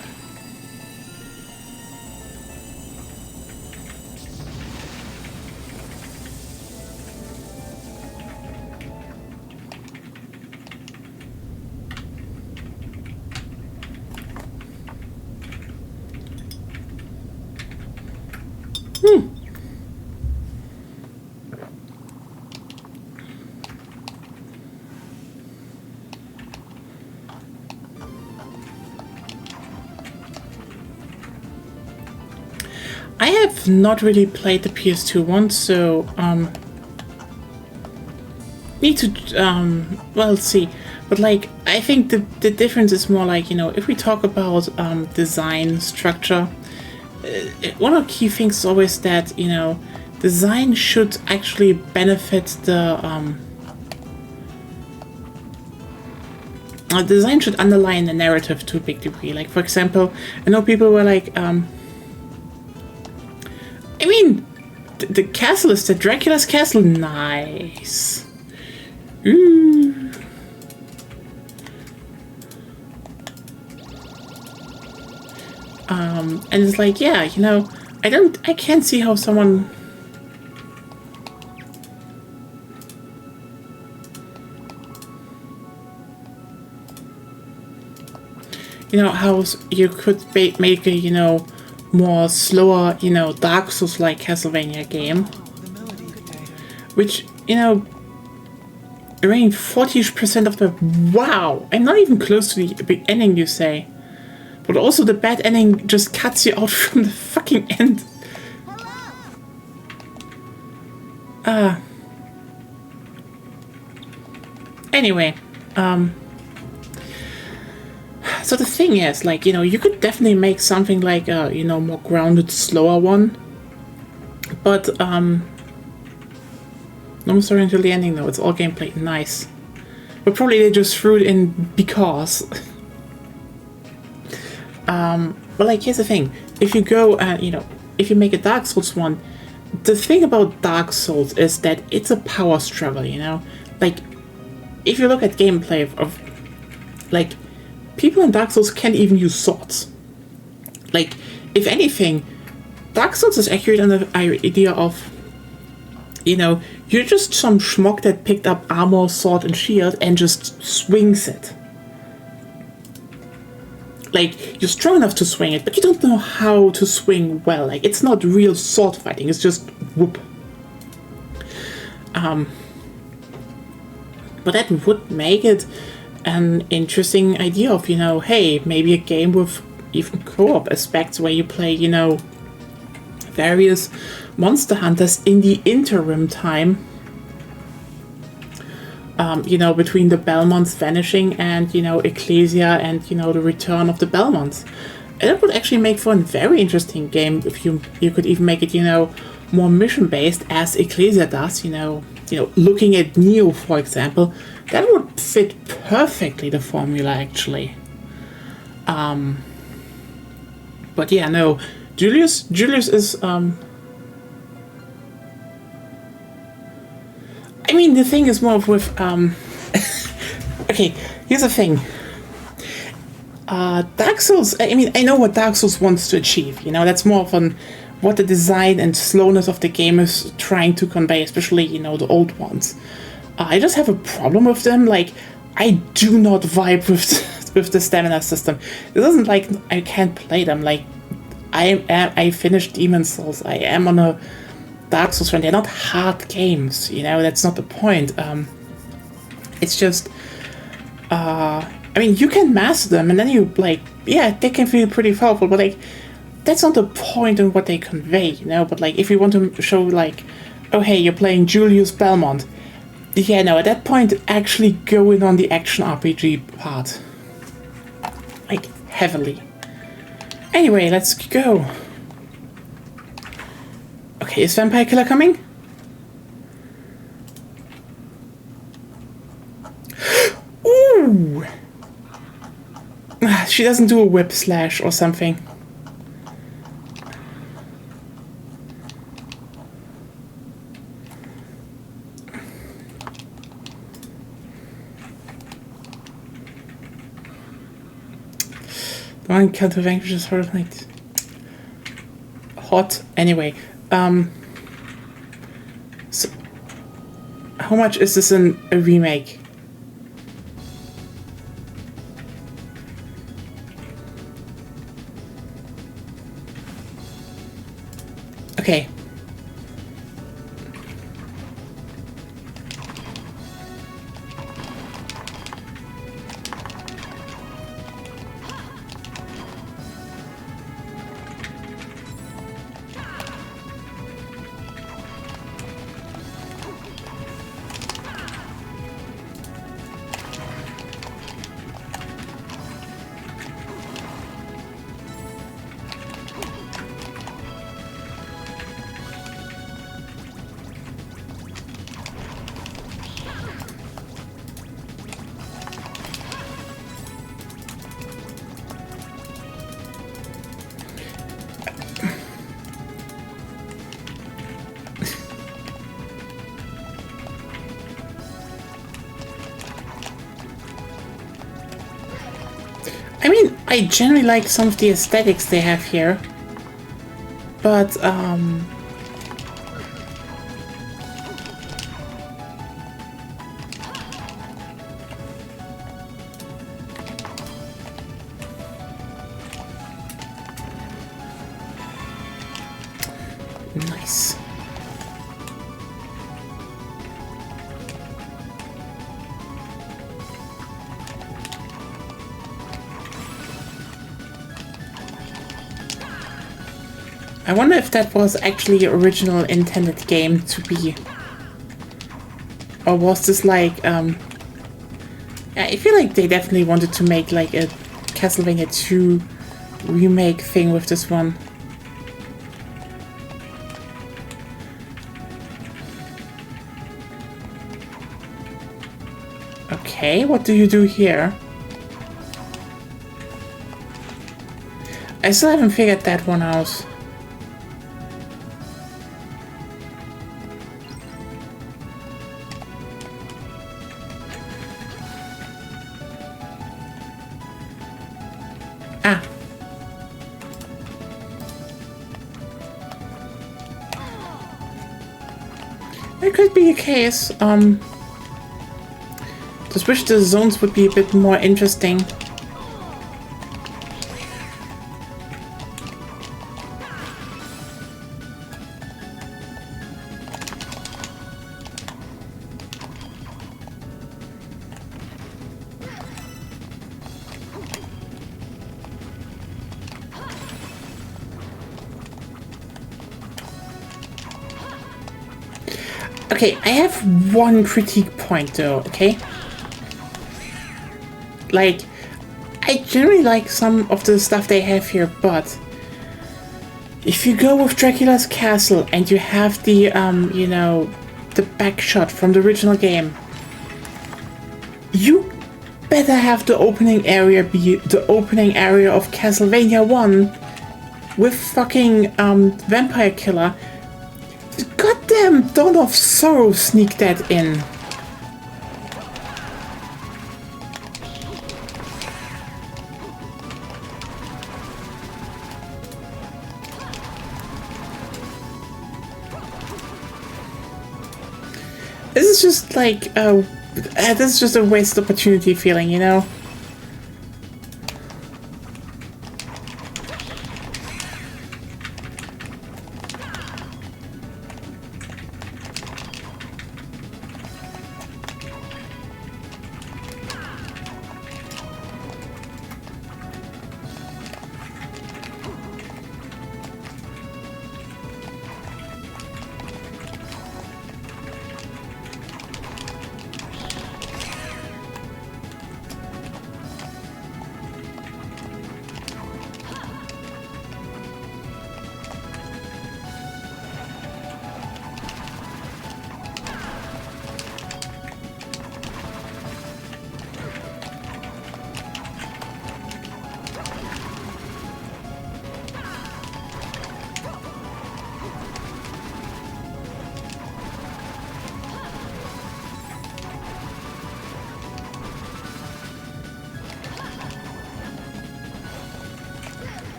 I have not really played the PS2 one, so need to well, see. But I think the difference is more if we talk about design structure, one of the key things is always that design should actually benefit the design should underline the narrative to a big degree. For example, I know people were I mean, the castle is the Dracula's castle. Nice. Ooh. And it's yeah, I can't see how someone. How you could make a, more slower, Dark Souls-like Castlevania game. Which, around 40% of the... Wow! I'm not even close to the big ending, you say. But also the bad ending just cuts you out from the fucking end. Anyway, so the thing is, you could definitely make something more grounded, slower one. But, no story until the ending, though. It's all gameplay. Nice. But probably they just threw it in because. But, here's the thing. If you go, if you make a Dark Souls one, the thing about Dark Souls is that it's a power struggle, if you look at gameplay of, people in Dark Souls can't even use swords. If anything, Dark Souls is accurate on the idea of, you're just some schmuck that picked up armor, sword, and shield and just swings it. You're strong enough to swing it, but you don't know how to swing well. It's not real sword fighting, it's just whoop. But that would make it an interesting idea of, hey, maybe a game with even co-op aspects where you play, various monster hunters in the interim time, between the Belmonts vanishing and, Ecclesia and, the return of the Belmonts. And that would actually make for a very interesting game if you could even make it, more mission-based as Ecclesia does, looking at Neo, for example. That would fit perfectly the formula, actually. But yeah, no. Julius is, I mean, the thing is more with, okay, here's the thing. Dark Souls, I mean, I know what Dark Souls wants to achieve, you know, that's more of what the design and slowness of the game is trying to convey, especially, you know, the old ones. I just have a problem with them, like, I do not vibe with the stamina system. It isn't like I can't play them, like, I finished Demon Souls, I am on a Dark Souls run, they're not hard games, you know, that's not the point. It's just, I mean, you can master them, and then you, like, yeah, they can feel pretty powerful, but, like, that's not the point in what they convey, you know? But, like, if you want to show, like, oh, hey, you're playing Julius Belmont, yeah, no, at that point, actually go in on the action RPG part. Like, heavily. Anyway, let's go. Okay, is Vampire Killer coming? Ooh! She doesn't do a whip slash or something. The one killed the vanquish is sort of like hot. Anyway, so how much is this in a remake? Okay. I mean, I generally like some of the aesthetics they have here, but, nice. I wonder if that was actually original intended game to be, or was this like, I feel like they definitely wanted to make like a Castlevania 2 remake thing with this one. Okay, what do you do here? I still haven't figured that one out. Ah. It could be a case. Just wish the zones would be a bit more interesting. Okay, I have one critique point though, okay? Like, I generally like some of the stuff they have here, but if you go with Dracula's castle and you have the, you know, the back shot from the original game, you better have the opening area be the opening area of Castlevania 1 with fucking, Vampire Killer. Goddamn Dawn of Sorrow sneak that in? This is just like, this is just a wasted opportunity feeling, you know?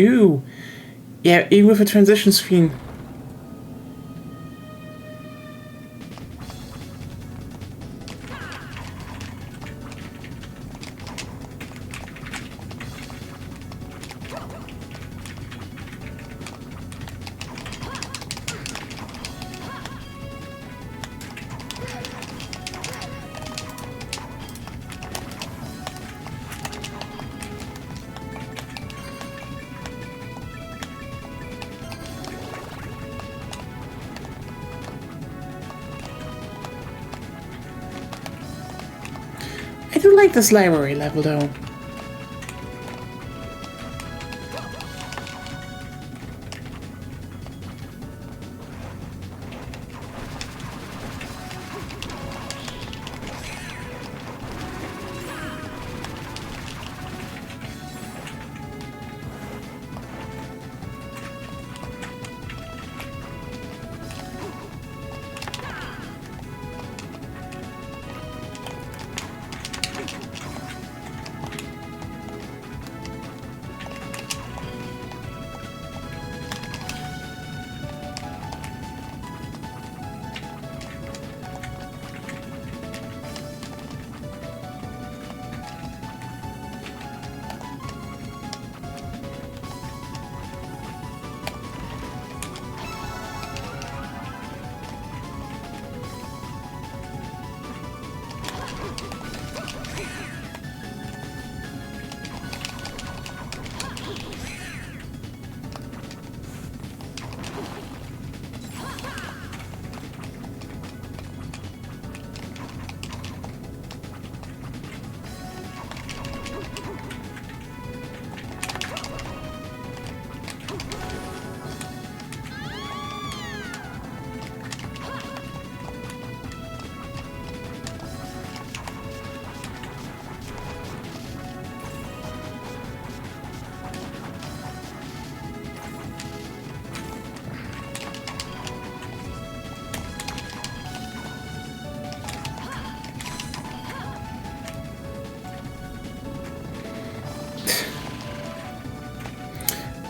Ooh. Yeah, even with a transition screen. I do like this library level though.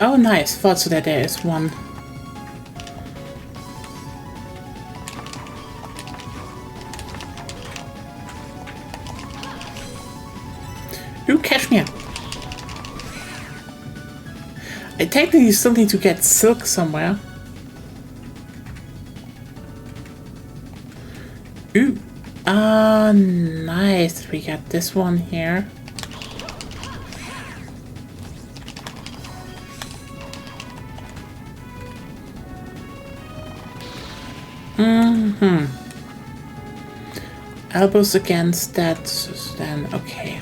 Oh nice, thought so that there is one. Ooh, cashmere. I technically still need to get silk somewhere. Ooh. Ah, nice. We got this one here. Elbows against that, then okay.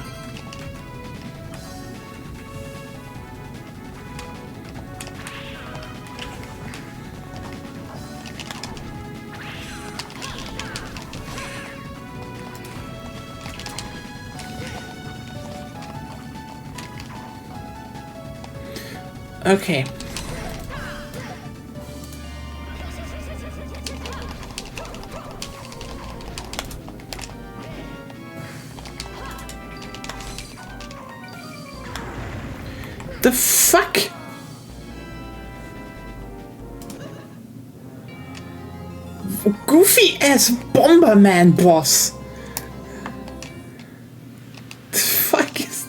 Okay. The fuck? Goofy ass Bomberman boss. The fuck is...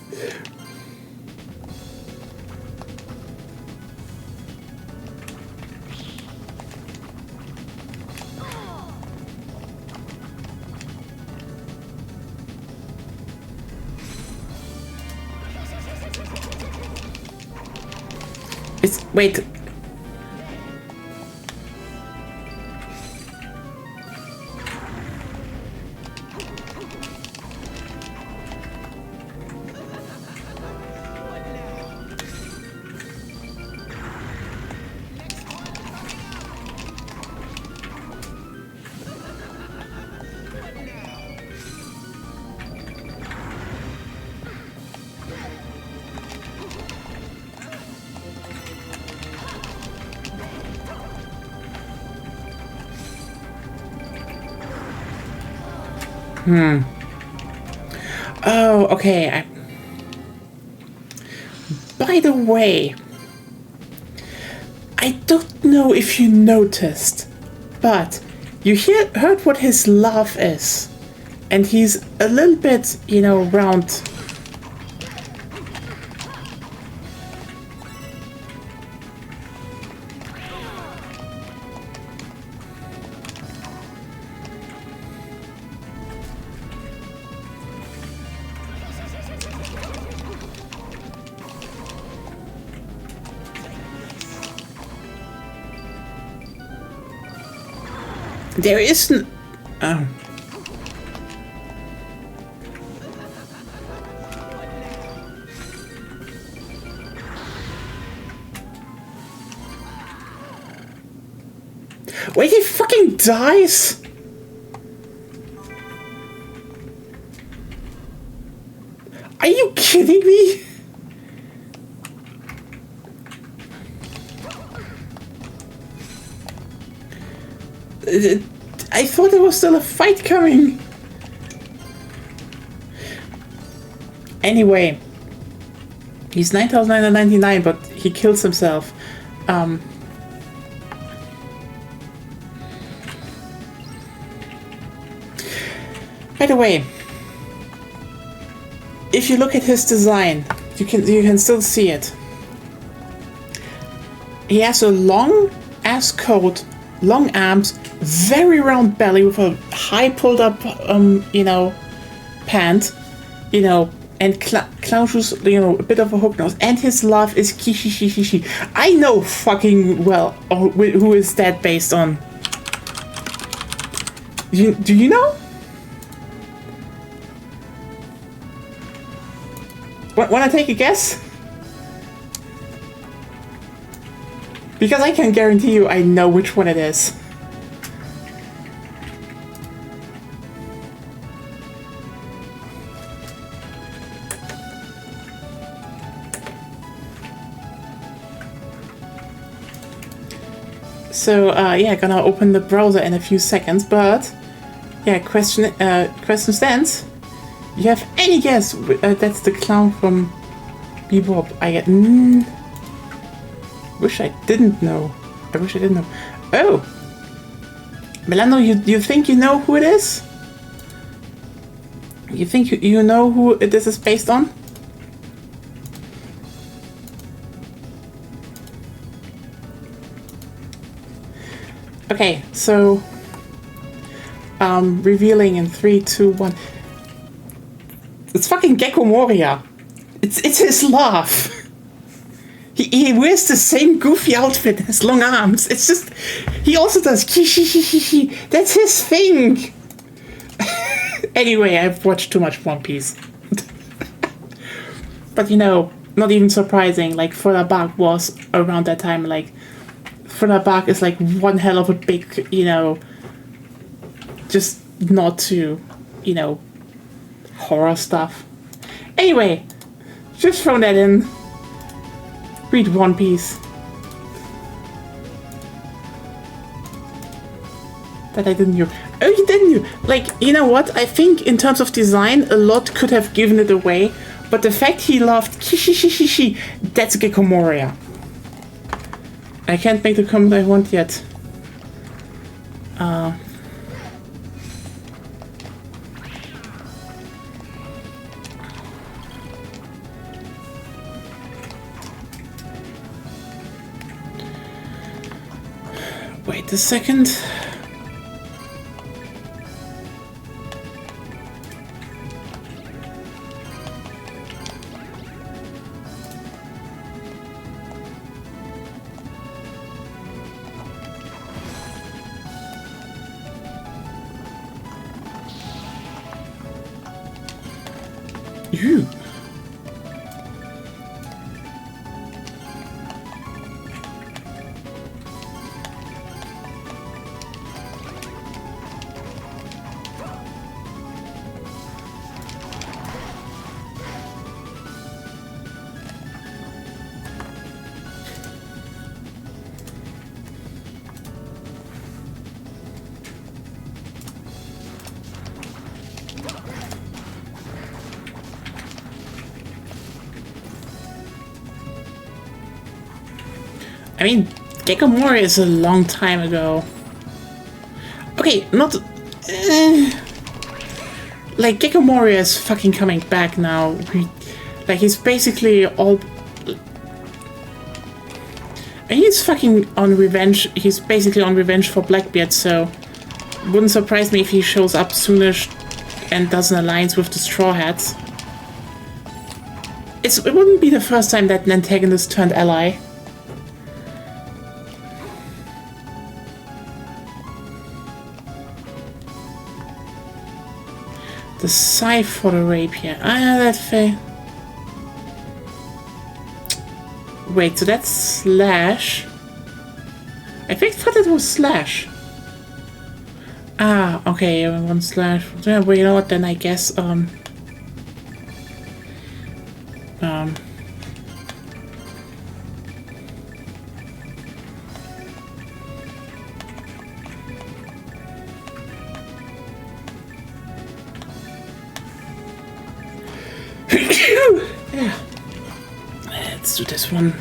Wait. Oh, okay. By the way, I don't know if you noticed, but you heard what his laugh is, and he's a little bit, you know, round. There isn't. Oh. Wait, he fucking dies? Are you kidding me? I thought there was still a fight coming. Anyway, he's 9,999, but he kills himself. By the way, if you look at his design, you can still see it. He has a long ass coat, long arms, very round belly with a high pulled up, you know, pant, you know, and clown shoes, you know, a bit of a hook nose, and his laugh is kishi shi shi shi. I know fucking well who is that based on. Do you know? Wanna take a guess? Because I can guarantee you I know which one it is. So yeah, gonna open the browser in a few seconds, but yeah, question stands. You have any guess that's the clown from Bebop? Wish I didn't know. I wish I didn't know. Oh! Melano, you think you know who it is? You think you know who this is based on? Okay, so revealing in 3, 2, 1. It's fucking Gecko Moria. It's his laugh. He wears the same goofy outfit, has long arms. It's just he also does kishi. That's his thing. Anyway, I've watched too much One Piece. But you know, not even surprising, like Thriller Bark was around that time, like Thriller Bark is like one hell of a big, you know, just not to, you know, horror stuff. Anyway, just throw that in. read One Piece. That I didn't know. Oh, you didn't know. Like, you know what? I think in terms of design, a lot could have given it away. But the fact he loved Kishishishishi, that's Gekomoria. I can't make the comment I want yet. Wait a second. Ew. I mean, Gekomori is a long time ago. Okay, not... like, Gekomori is fucking coming back now. Like, he's basically all... And he's fucking on revenge. He's basically on revenge for Blackbeard, so... Wouldn't surprise me if he shows up soonish and does an alliance with the Straw Hats. It wouldn't be the first time that an antagonist turned ally. The scythe for the rapier. Ah, that fair. Wait, so that's slash. I thought it was slash. Ah, okay, one slash. Yeah, well, you know what? Then I guess yeah. Let's do this one.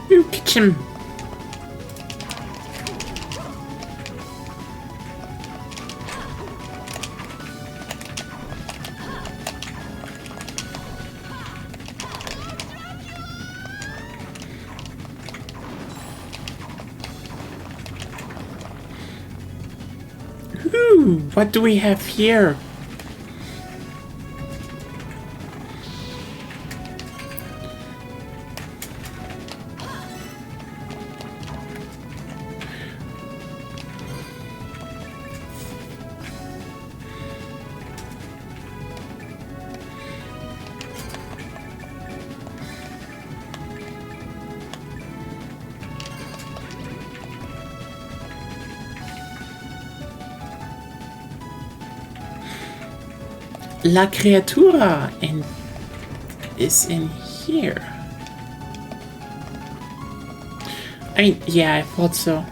You catch him. Ooh, what do we have here? La Creatura is in here. I mean, yeah, I thought so.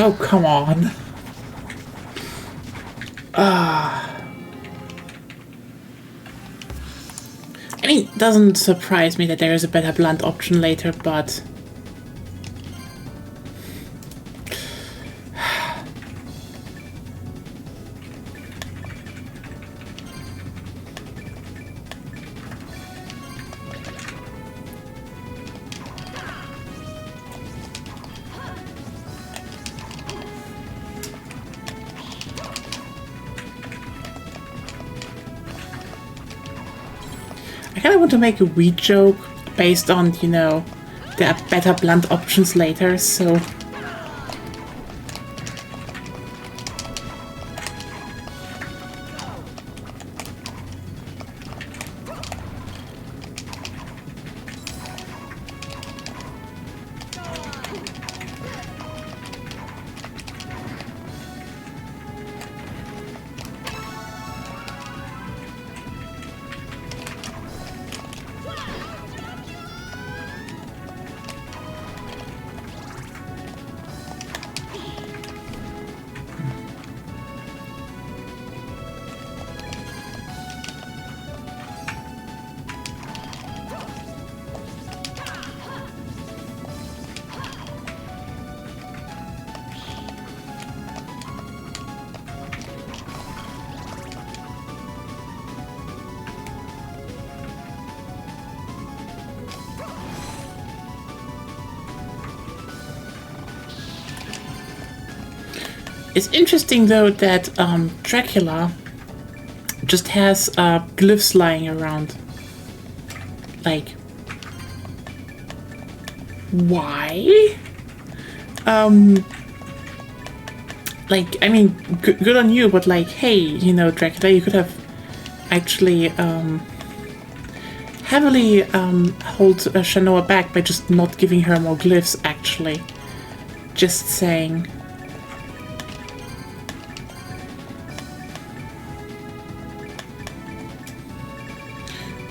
Oh, come on. I mean, it doesn't surprise me that there is a better blunt option later, but... I kind of want to make a weed joke based on, you know, there are better blunt options later, so... It's interesting though that Dracula just has glyphs lying around. Like, why? Like, I mean, good on you, but like, hey, you know, Dracula, you could have actually heavily hold Shanoa back by just not giving her more glyphs, actually. Just saying.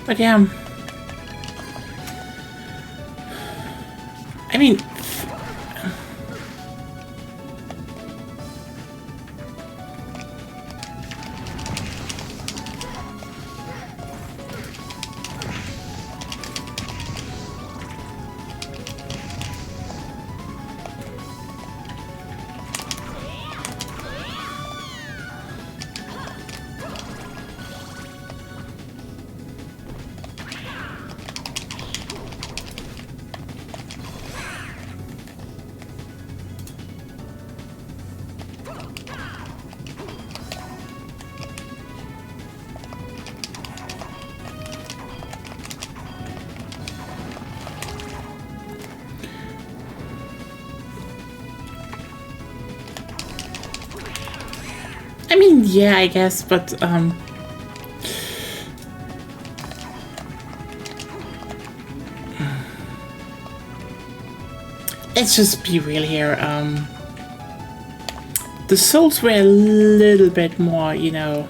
But yeah, I mean, yeah, I guess, but let's just be real here. The souls were a little bit more, you know.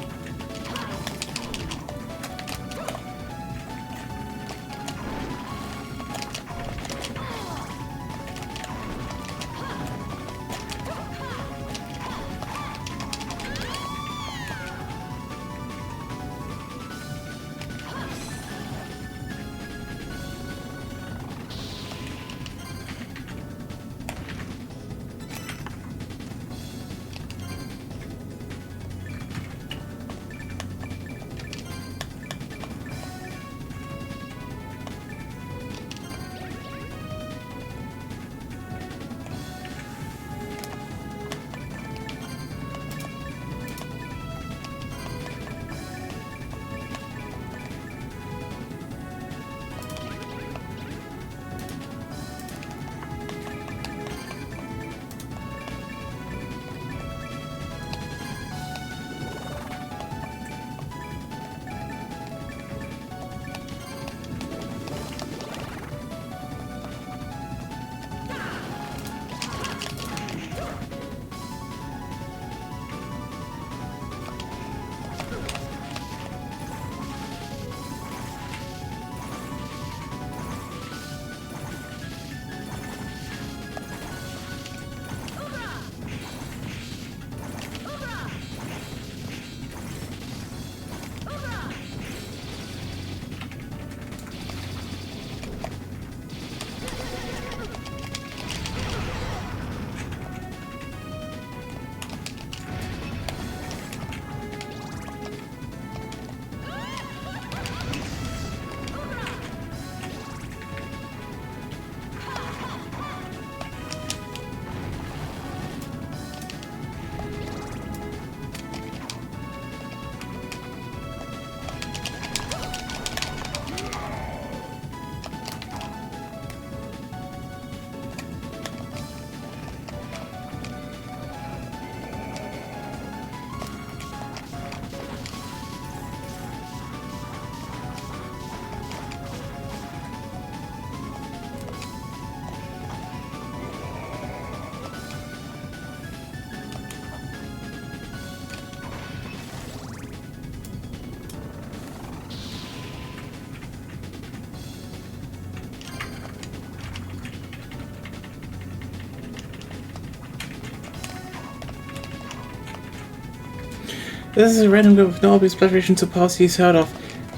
This is a random group of no obvious preparation to policy he's heard of.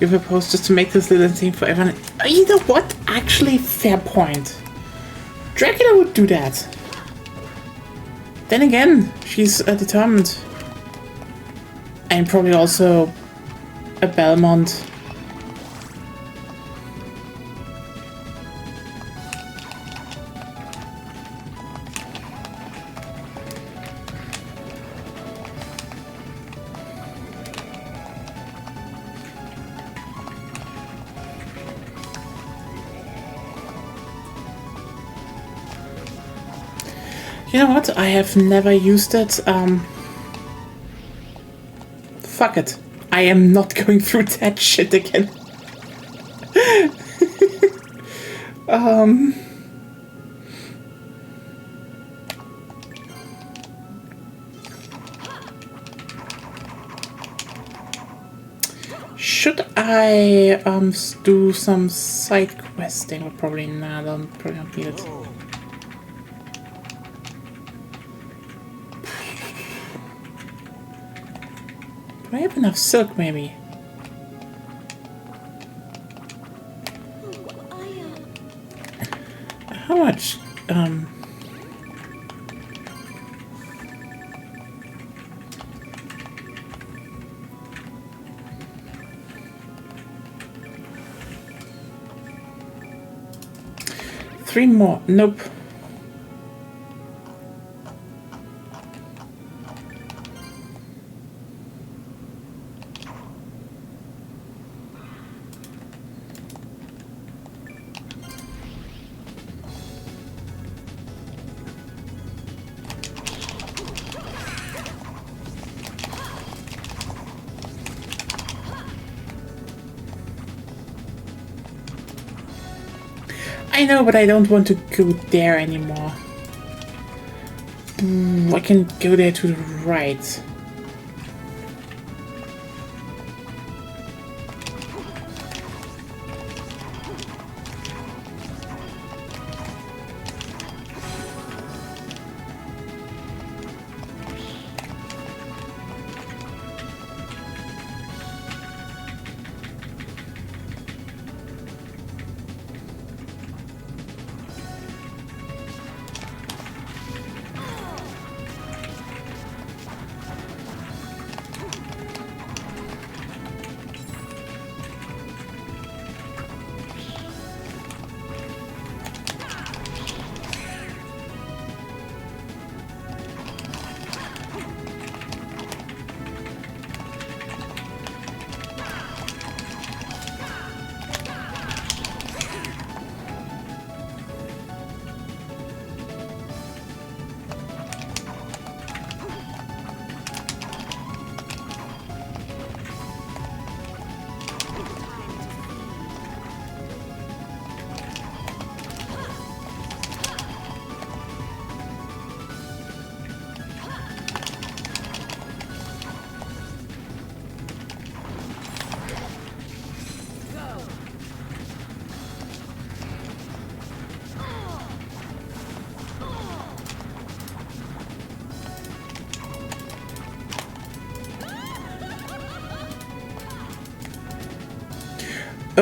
You propose just to make this little thing for everyone. You know what? Actually, fair point. Dracula would do that. Then again, she's determined. And probably also a Belmont. You know what? I have never used it. Fuck it. I am not going through that shit again. Should I do some side questing? Or probably not. I probably don't need it. Do I have enough silk, maybe? How much? 3 more. Nope. I know, but I don't want to go there anymore. I can go there to the right.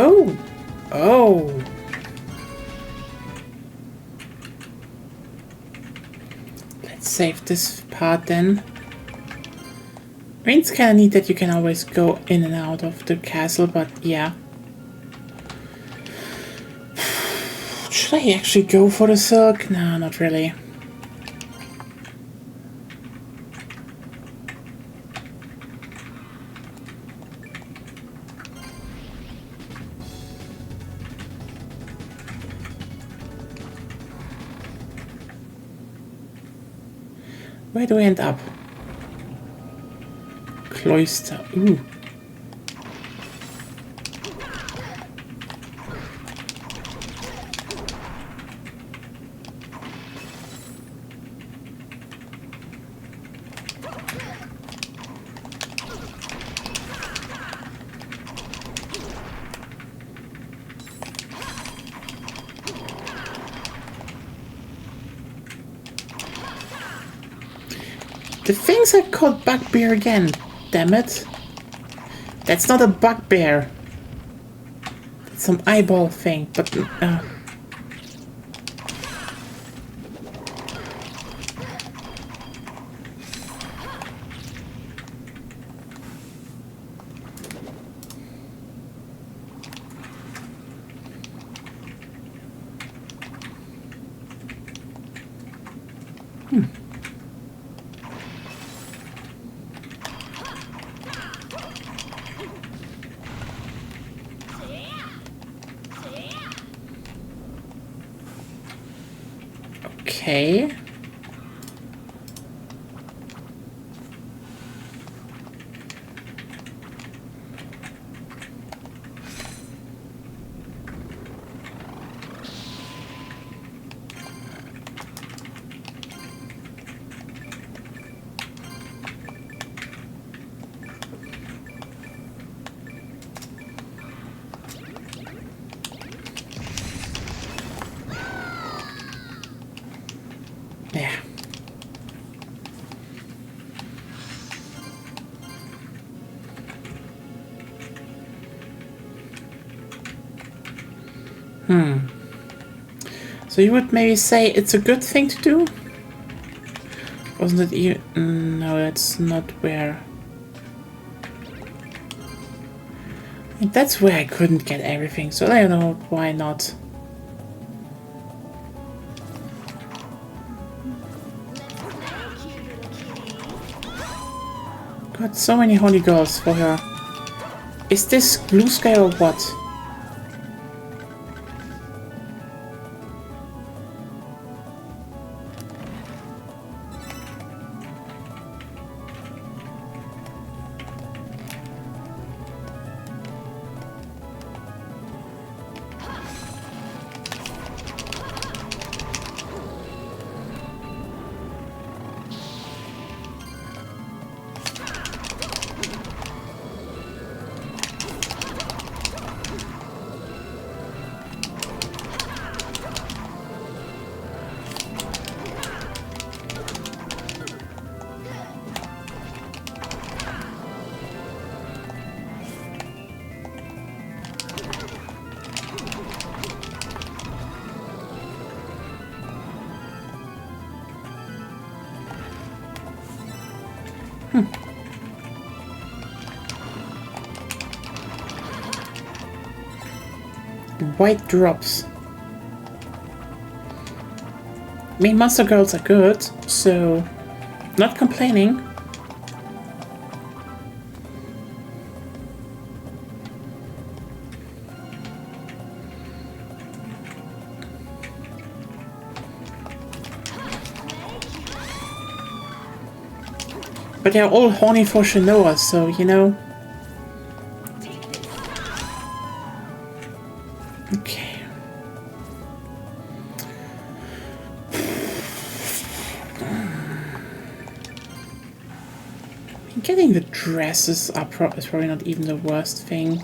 Oh! Oh! Let's save this part then. I mean, it's kinda neat that you can always go in and out of the castle, but yeah. Should I actually go for the silk? No, not really. Where do I end up? Cloister. Ooh. The things are called bugbear again. damn it. That's not a bugbear. It's some eyeball thing, but... Okay. Yeah. So you would maybe say it's a good thing to do? Wasn't it even... No, that's not where... That's where I couldn't get everything, so I don't know why not. Got so many holy girls for her. Is this blue sky or what? White drops. I mean, monster girls are good, so not complaining. But they're all horny for Shinoa, so you know. Okay. Getting the dresses up is probably not even the worst thing.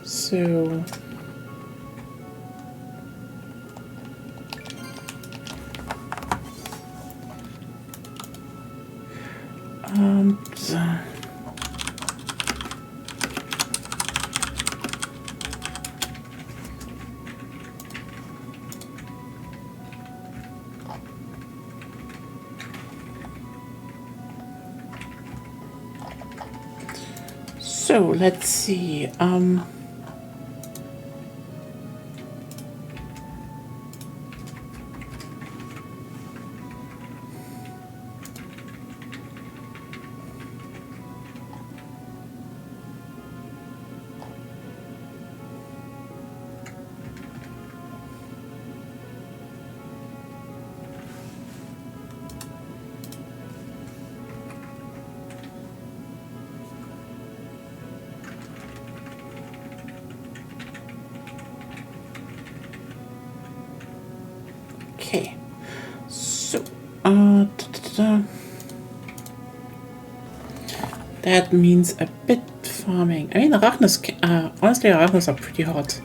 So... So let's see. Okay, so that means a bit farming. I mean, Arachnos, honestly, Arachnos are pretty hot.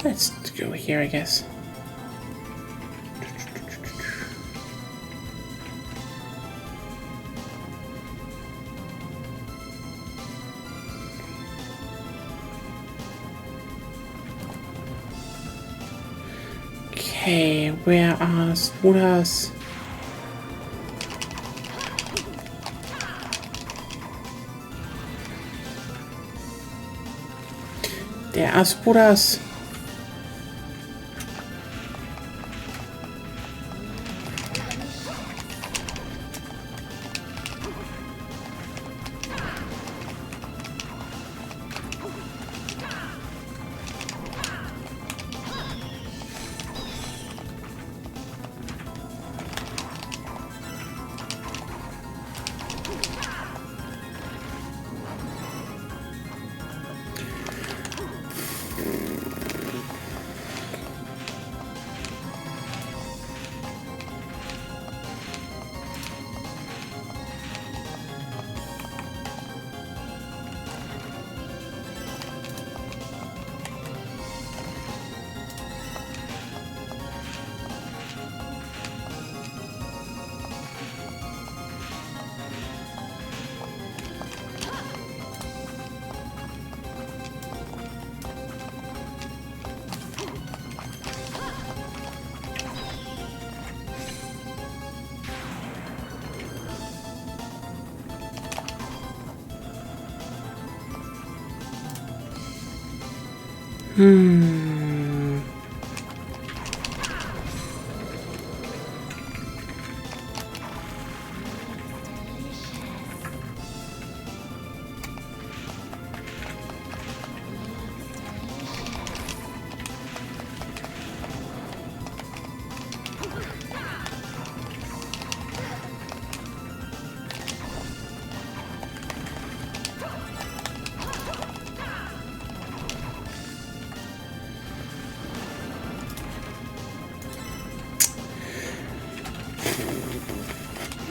Let's go here, I guess. Okay, where are Spudas? There are Spudas.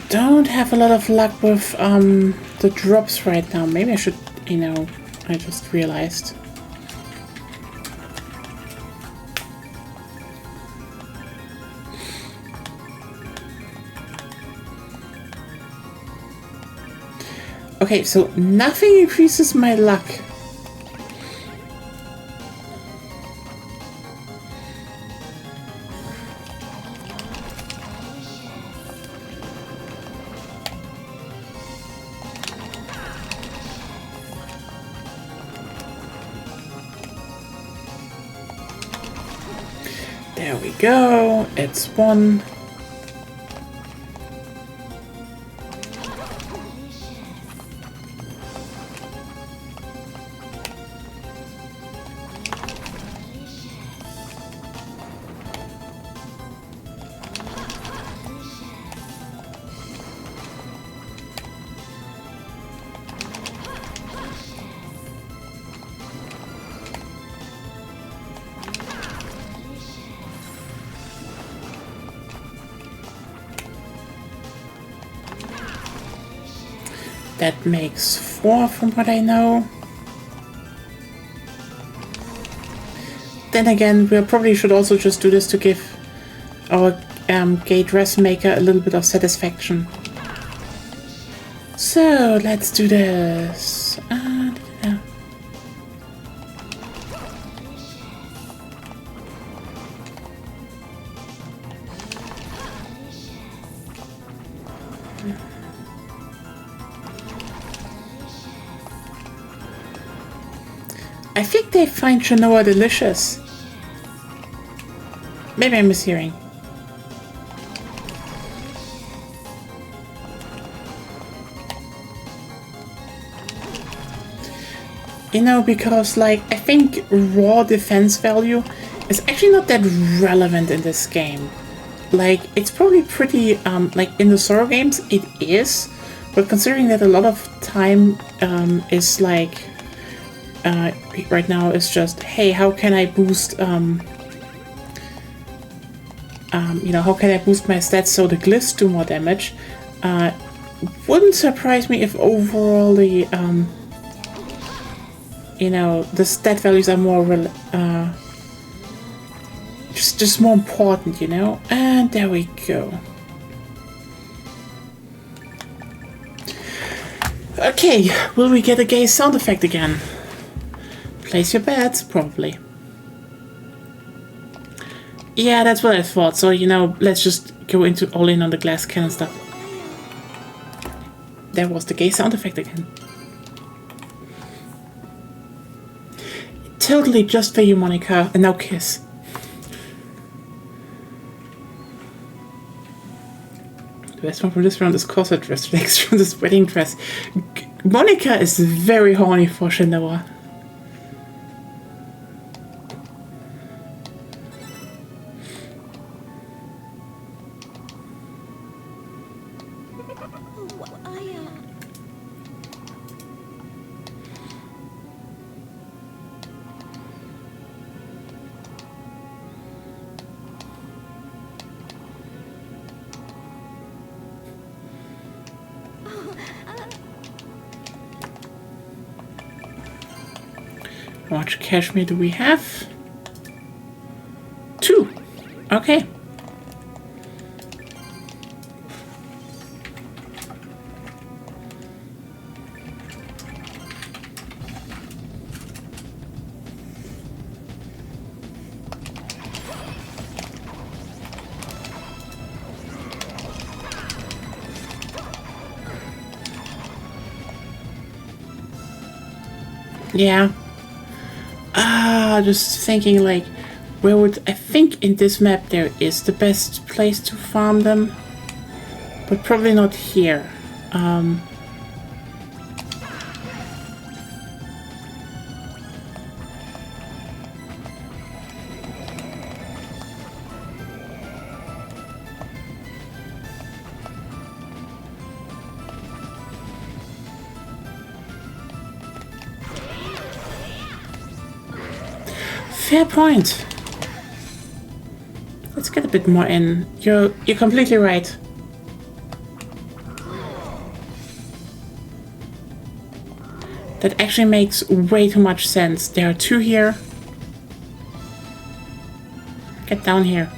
Don't have a lot of luck with the drops right now. Maybe I should, you know, I just realized. Okay, so nothing increases my luck. There we go. It's one. That makes 4 from what I know. Then again, we probably should also just do this to give our gate dressmaker a little bit of satisfaction. So let's do this. I think they find Genoa delicious. Maybe I'm mishearing. You know, because like I think raw defense value is actually not that relevant in this game. Like it's probably pretty like in the Sorrow games it is, but considering that a lot of time is like right now it's just, hey, how can I boost you know, how can I boost my stats so the glyphs do more damage? Wouldn't surprise me if overall the you know, the stat values are more just more important, you know. And there we go. Okay, will we get a gay sound effect again? Place your bets, probably. Yeah, that's what I thought. So, you know, let's just go into all in on the glass cannon stuff. There was the gay sound effect again. Totally just for you, Monica. And now kiss. The best one from this round is corset dress. The next round is wedding dress. Monica is very horny for Shinoa. How much cashmere do we have? 2. Okay. Yeah. Just thinking like, where would I think in this map there is the best place to farm them, but probably not here. Fair point. Let's get a bit more in. You're completely right. That actually makes way too much sense. There are 2 here. Get down here.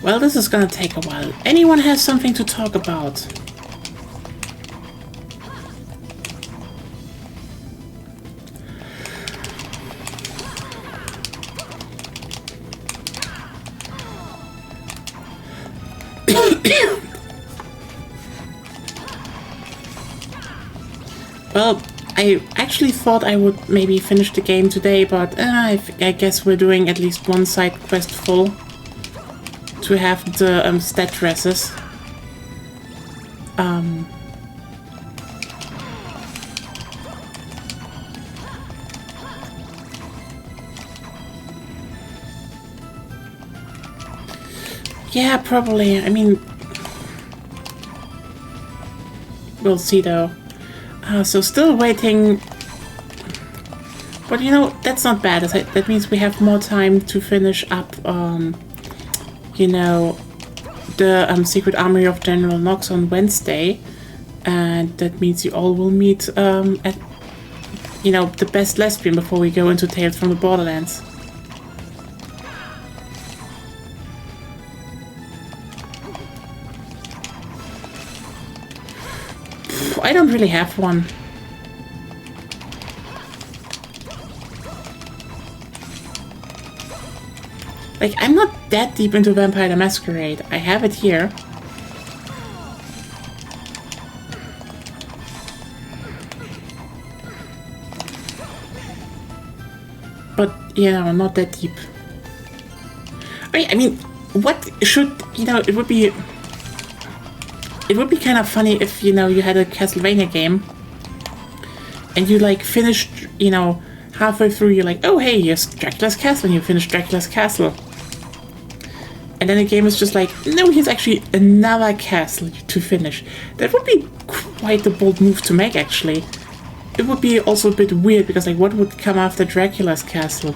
Well, this is gonna take a while. Anyone has something to talk about? Well, I actually thought I would maybe finish the game today, but I guess we're doing at least one side quest full to have the stat dresses. Yeah, probably. I mean, we'll see though. So still waiting. But you know, that's not bad. That means we have more time to finish up, you know, the Secret Armory of General Knox on Wednesday. And that means you all will meet at you know, the best lesbian before we go into Tales from the Borderlands. I don't really have one. Like, I'm not that deep into Vampire the Masquerade. I have it here. But, you know, not that deep. I mean, what should, you know, it would be kind of funny if, you know, you had a Castlevania game and you, like, finished, you know, halfway through, you're like, oh, hey, here's Dracula's Castle, and you finish Dracula's Castle. And then the game is just like, no, here's actually another castle to finish. That would be quite a bold move to make, actually. It would be also a bit weird, because, like, what would come after Dracula's Castle?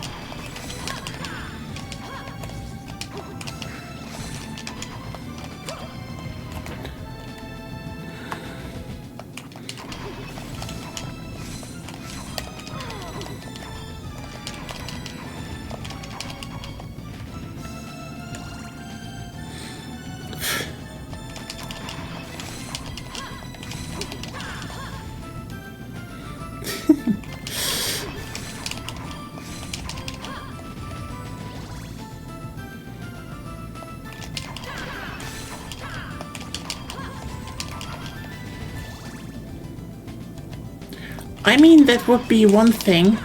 I mean, that would be one thing.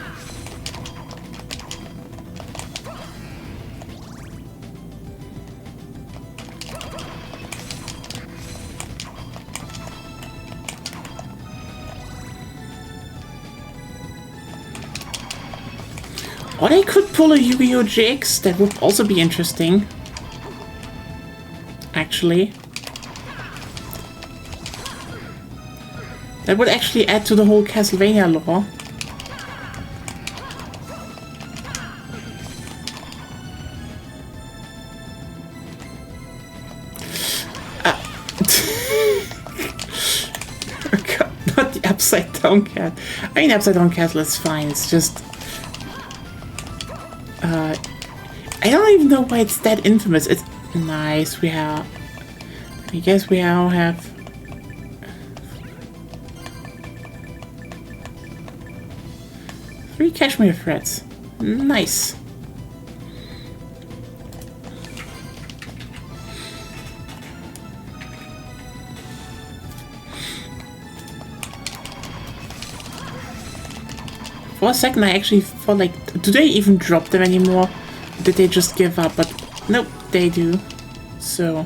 Or they could pull a Yu-Gi-Oh! GX, that would also be interesting. Actually. That would actually add to the whole Castlevania lore. God, not the Upside Down Cat. I mean, Upside Down Castle is fine, it's just... I don't even know why it's that infamous. It's nice, we have... I guess we all have... 3 cashmere threads. Nice. For a second I actually thought, like, do they even drop them anymore? Or did they just give up? But nope, they do. So...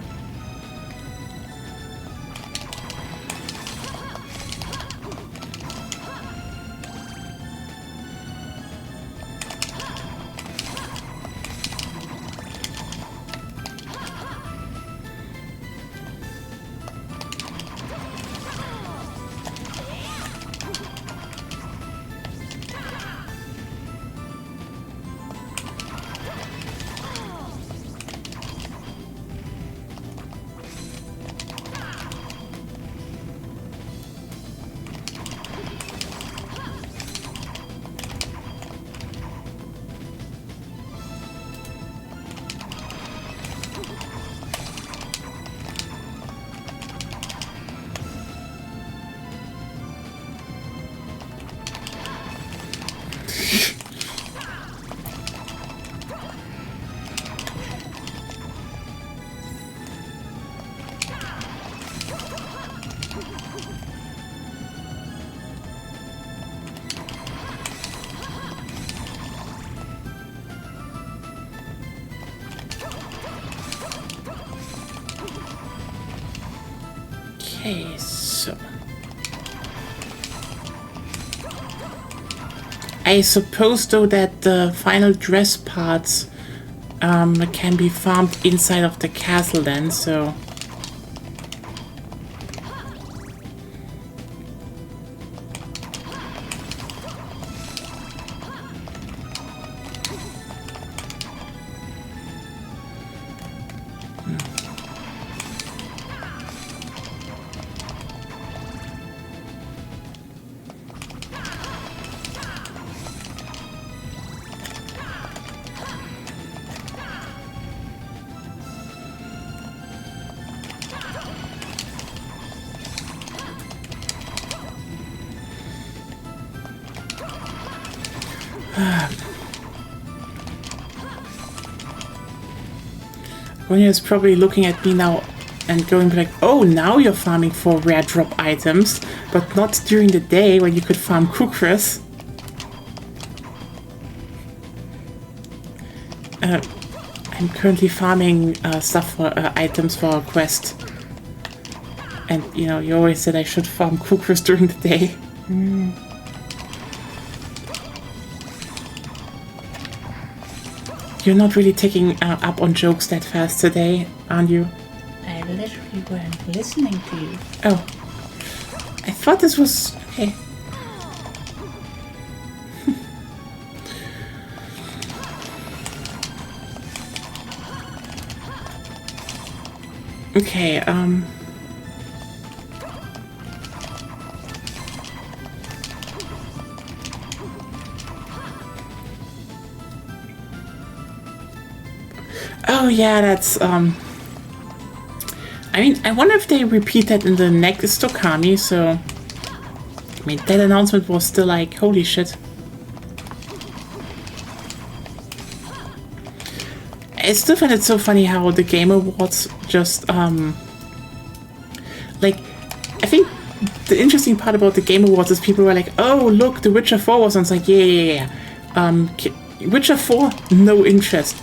Okay, so... I suppose, though, that the final dress parts can be farmed inside of the castle then, so... Ronja is probably looking at me now and going like, oh, now you're farming for rare drop items, but not during the day when you could farm Kukris. I'm currently farming stuff for items for a quest. And, you know, you always said I should farm Kukris during the day. You're not really taking up on jokes that fast today, aren't you? I literally weren't listening to you. Oh. I thought this was... okay. Okay, oh yeah, that's, I mean, I wonder if they repeat that in the next Okami, so... I mean, that announcement was still like, holy shit. I still find it so funny how the Game Awards just, like, I think the interesting part about the Game Awards is people were like, oh, look, The Witcher 4 was on. It's like, yeah. Witcher 4, no interest.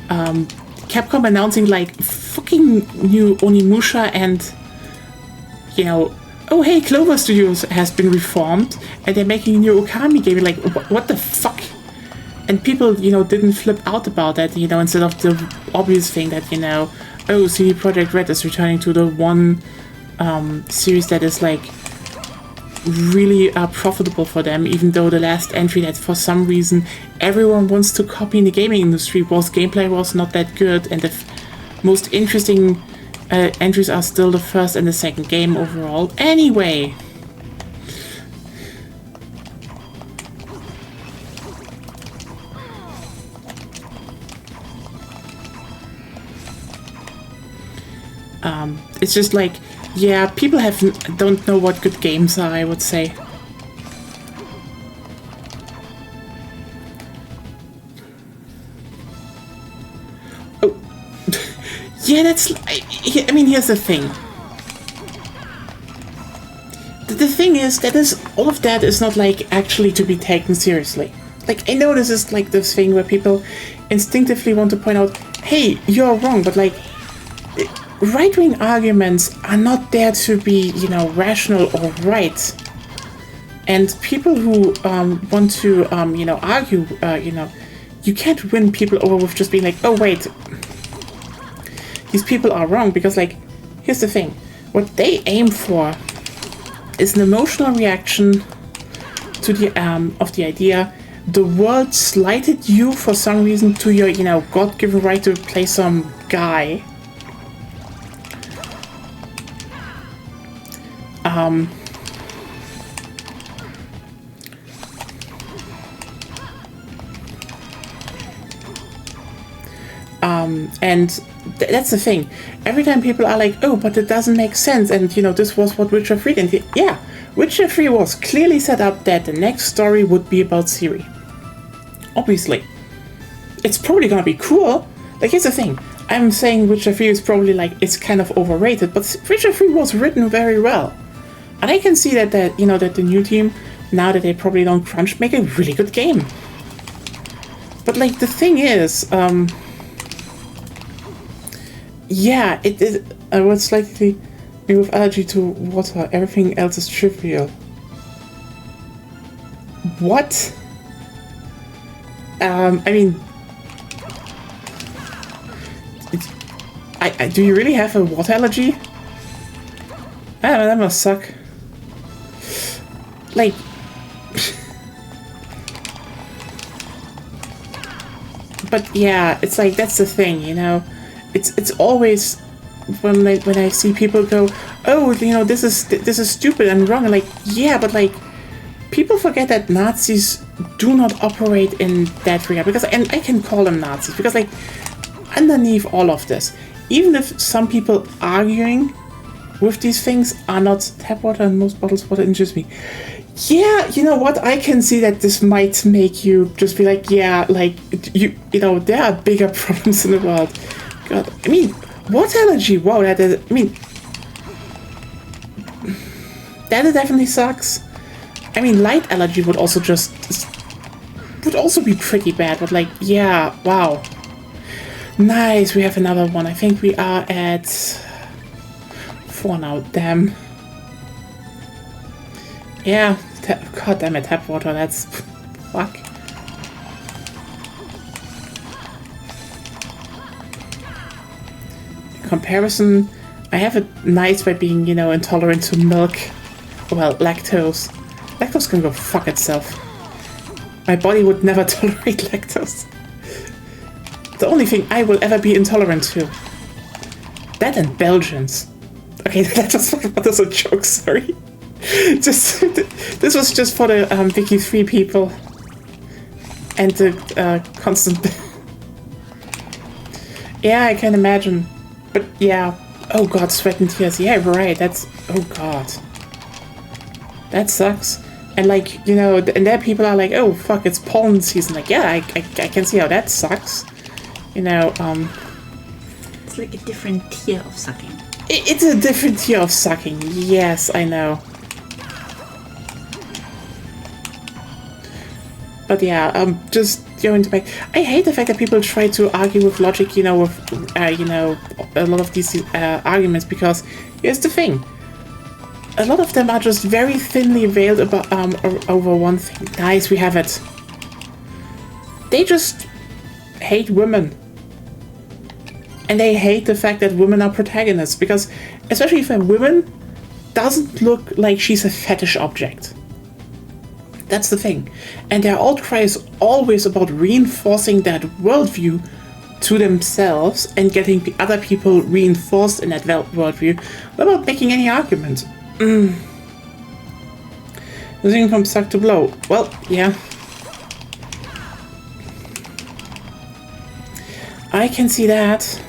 Capcom announcing, like, fucking new Onimusha and, you know, oh, hey, Clover Studios has been reformed and they're making a new Okami game. Like, what the fuck? And people, you know, didn't flip out about that, you know, instead of the obvious thing that, you know, oh, CD Projekt Red is returning to the one series that is, like, really profitable for them, even though the last entry that for some reason everyone wants to copy in the gaming industry was gameplay was not that good, and the most interesting entries are still the first and the second game overall. Anyway. It's just like, yeah, people don't know what good games are, I would say. Oh, yeah, that's. I mean, here's the thing. The thing is that all of that is not like actually to be taken seriously. Like, I know this is like this thing where people instinctively want to point out, hey, you're wrong, but like. Right-wing arguments are not there to be, you know, rational or right. And people who want to, you know, argue, you know, you can't win people over with just being like, oh, wait, these people are wrong. Because, like, here's the thing. What they aim for is an emotional reaction to the, of the idea the world slighted you for some reason to your, you know, God-given right to play some guy. And that's the thing. Every time people are like, oh, but it doesn't make sense, and, you know, this was what Witcher 3 did. Yeah, Witcher 3 was clearly set up that the next story would be about Ciri. Obviously. It's probably gonna be cool. Like, here's the thing. I'm saying Witcher 3 is probably, like, it's kind of overrated, but Witcher 3 was written very well. And I can see that you know, that the new team, now that they probably don't crunch, make a really good game. But, like, the thing is, yeah, it is. I would slightly be with allergy to water. Everything else is trivial. What? I mean, do you really have a water allergy? I don't know, that must suck. Like, but yeah, it's like, that's the thing, you know. It's always when I see people go, oh, you know, this is stupid and wrong. I'm like, yeah, but like, people forget that Nazis do not operate in that regard, because, and I can call them Nazis, because like, underneath all of this, even if some people arguing with these things are not tap water and most bottles of water injures me. Yeah, you know what? I can see that this might make you just be like, yeah, like, you know, there are bigger problems in the world. God, I mean, water allergy, wow, that is, I mean, that definitely sucks. I mean, light allergy would also be pretty bad, but like, yeah, wow. Nice, we have another one. I think we are at 4 now, damn. Yeah, god damn it, tap water, that's... fuck. In comparison, I have it nice by being, you know, intolerant to milk. Well, lactose. Lactose can go fuck itself. My body would never tolerate lactose. The only thing I will ever be intolerant to. That and Belgians. Okay, that was a joke, sorry. This was just for the Wiki 3 people. And the constant... Yeah, I can imagine. But yeah. Oh god, sweat and tears. Yeah, right, that's... Oh god. That sucks. And like, you know, and there people are like, oh fuck, it's pollen season. Like, yeah, I can see how that sucks. You know, It's like a different tier of sucking. It's a different tier of sucking. Yes, I know. But yeah, just going back. I hate the fact that people try to argue with logic, you know, with, you know, a lot of these arguments, because here's the thing. A lot of them are just very thinly veiled about, over one thing. Nice, we have it. They just hate women. And they hate the fact that women are protagonists, because especially if a woman doesn't look like she's a fetish object. That's the thing. And their outcry is always about reinforcing that worldview to themselves and getting the other people reinforced in that worldview without making any argument. Moving from suck to blow. Well, yeah. I can see that.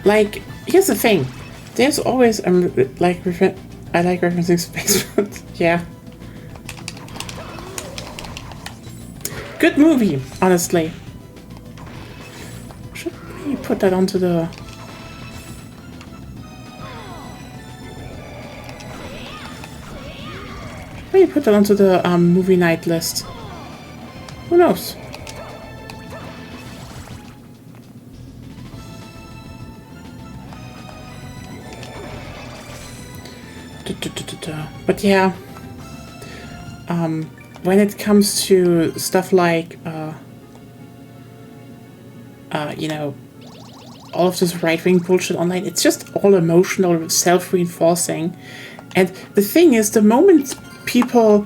Like, Like, here's the thing. There's always, I like referencing space, but yeah. Good movie, honestly. Should we put that onto the... Maybe put that onto the movie night list. Who knows? But yeah, when it comes to stuff like, you know, all of this right-wing bullshit online, it's just all emotional, self-reinforcing. And the thing is, the moment people,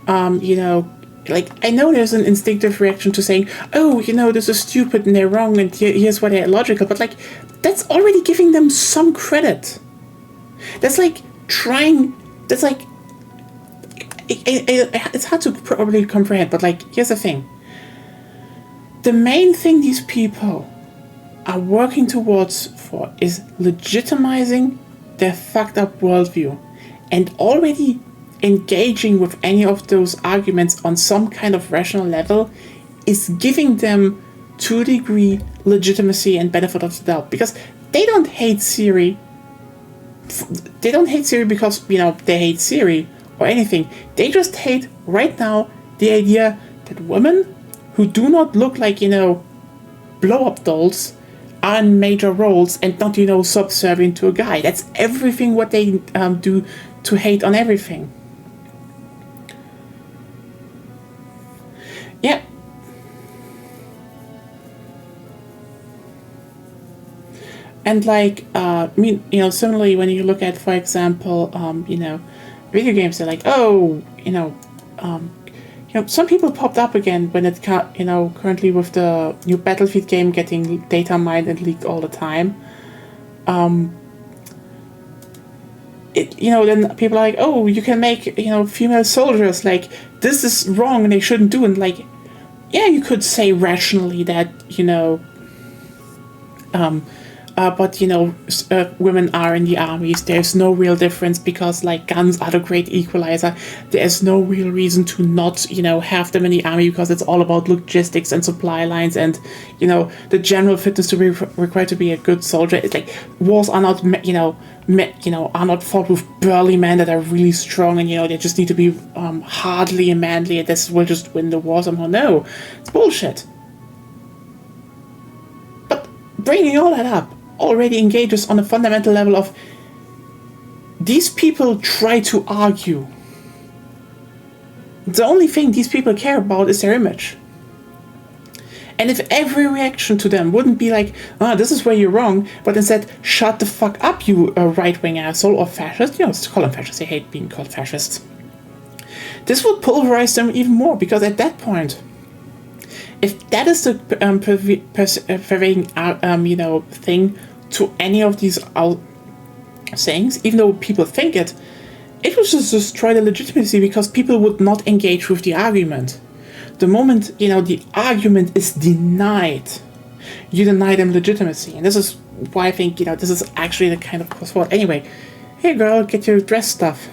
you know, like, I know there's an instinctive reaction to saying, oh, you know, this is stupid and they're wrong and here's why they're illogical, but like, that's already giving them some credit. That's like trying, that's like, it's hard to probably comprehend, but like, here's the thing. The main thing these people are working towards for is legitimizing their fucked up worldview, and already engaging with any of those arguments on some kind of rational level is giving them, to a degree, legitimacy and benefit of the doubt, because they don't hate Siri. They don't hate Siri because, you know, they hate Siri or anything. They just hate, right now, the idea that women who do not look like, you know, blow-up dolls are in major roles and not, you know, subservient to a guy. That's everything what they do to hate on everything. Yeah. And like, I mean, you know, similarly, when you look at, for example, you know, video games, they're like, oh, you know, some people popped up again when it, you know, currently with the new Battlefield game getting data mined and leaked all the time. it, then people are like, oh, you can make, female soldiers, like, this is wrong and they shouldn't do, and like, yeah, you could say rationally that, but women are in the armies. There's no real difference because like guns are the great equalizer. There's no real reason to not have them in the army because it's all about logistics and supply lines and the general fitness to be required to be a good soldier. It's like wars are not are not fought with burly men that are really strong and they just need to be hardly and manly and this will just win the war somehow. No, it's bullshit. But bringing all that up already engages on a fundamental level of these people try to argue. The only thing these people care about is their image. And if every reaction to them wouldn't be like, this is where you're wrong, but instead, shut the fuck up, you right-wing asshole or fascist, let's call them fascists, I hate being called fascist. This would pulverize them even more, because at that point, if that is the pervading, thing to any of these sayings, even though people think it, it would just destroy the legitimacy because people would not engage with the argument. The moment, the argument is denied, you deny them legitimacy. And this is why I think, this is actually the kind of crossword. Anyway, hey girl, get your dress stuff.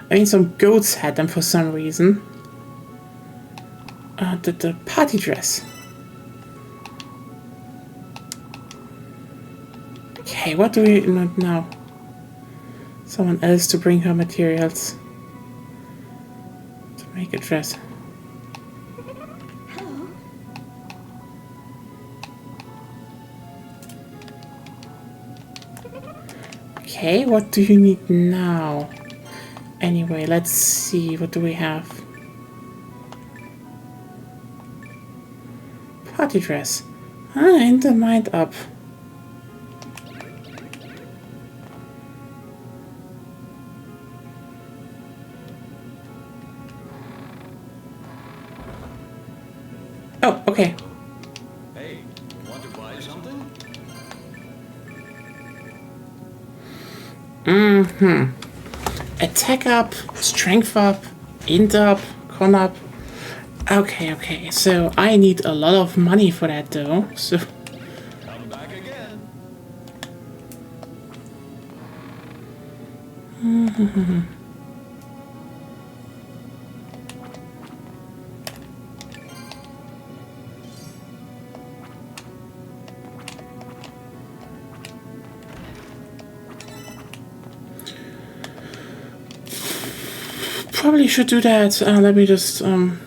I mean, some goats had them for some reason. The party dress. Okay, what do we not know? Someone else to bring her materials. To make a dress. Hello. Okay, what do you need now? Anyway, let's see, what do we have? Party dress. And the mind up. Oh, okay. Hey, want to buy something? Attack up, strength up, int up, con up. Okay, so I need a lot of money for that though, so... Come back again. Probably should do that. Let me just May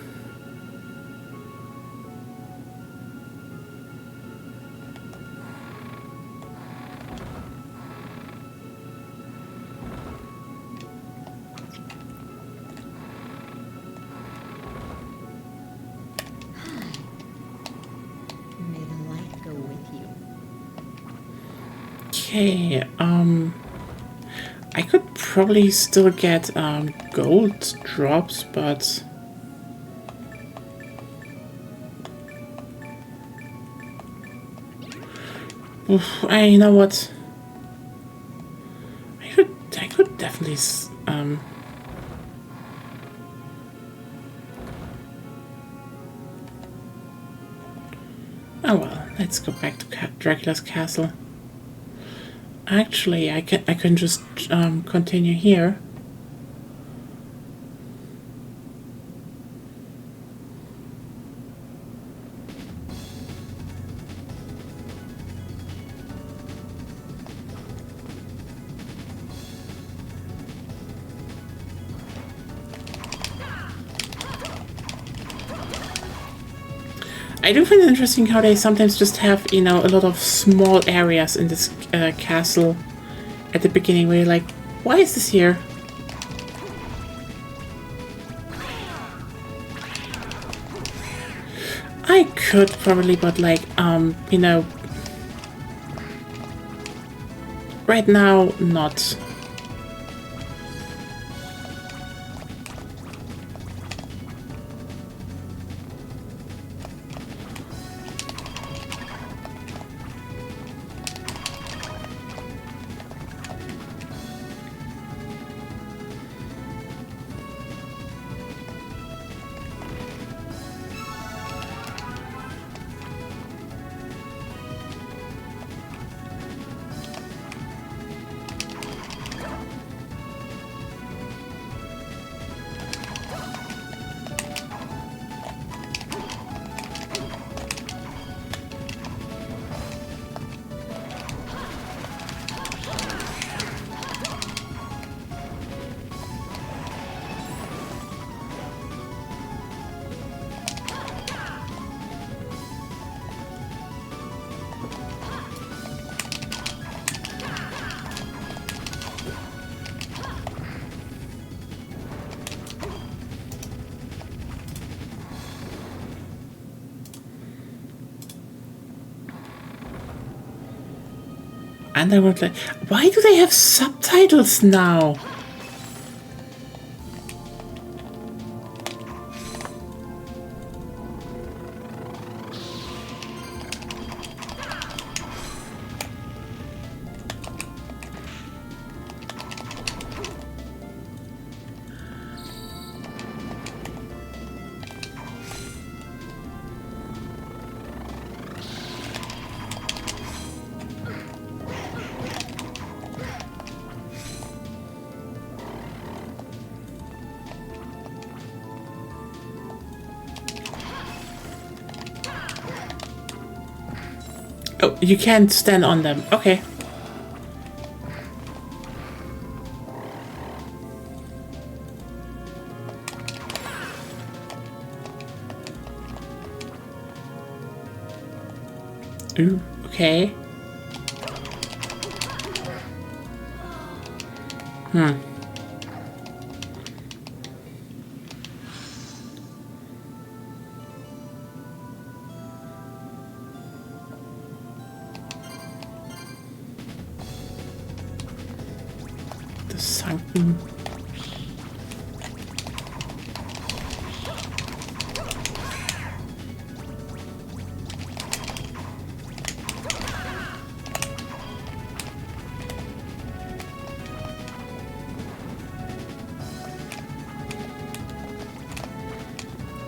the light go with you. okay, I could probably still get gold drops, but oof, you know what? I could definitely oh well, let's go back to Dracula's castle. Actually, I can just continue here. I do find it interesting how they sometimes just have, a lot of small areas in this castle at the beginning where you're like, why is this here? I could probably, but like, right now, not. Underworld. Why do they have subtitles now? Oh, you can't stand on them. Okay. Ooh, okay. The sunken.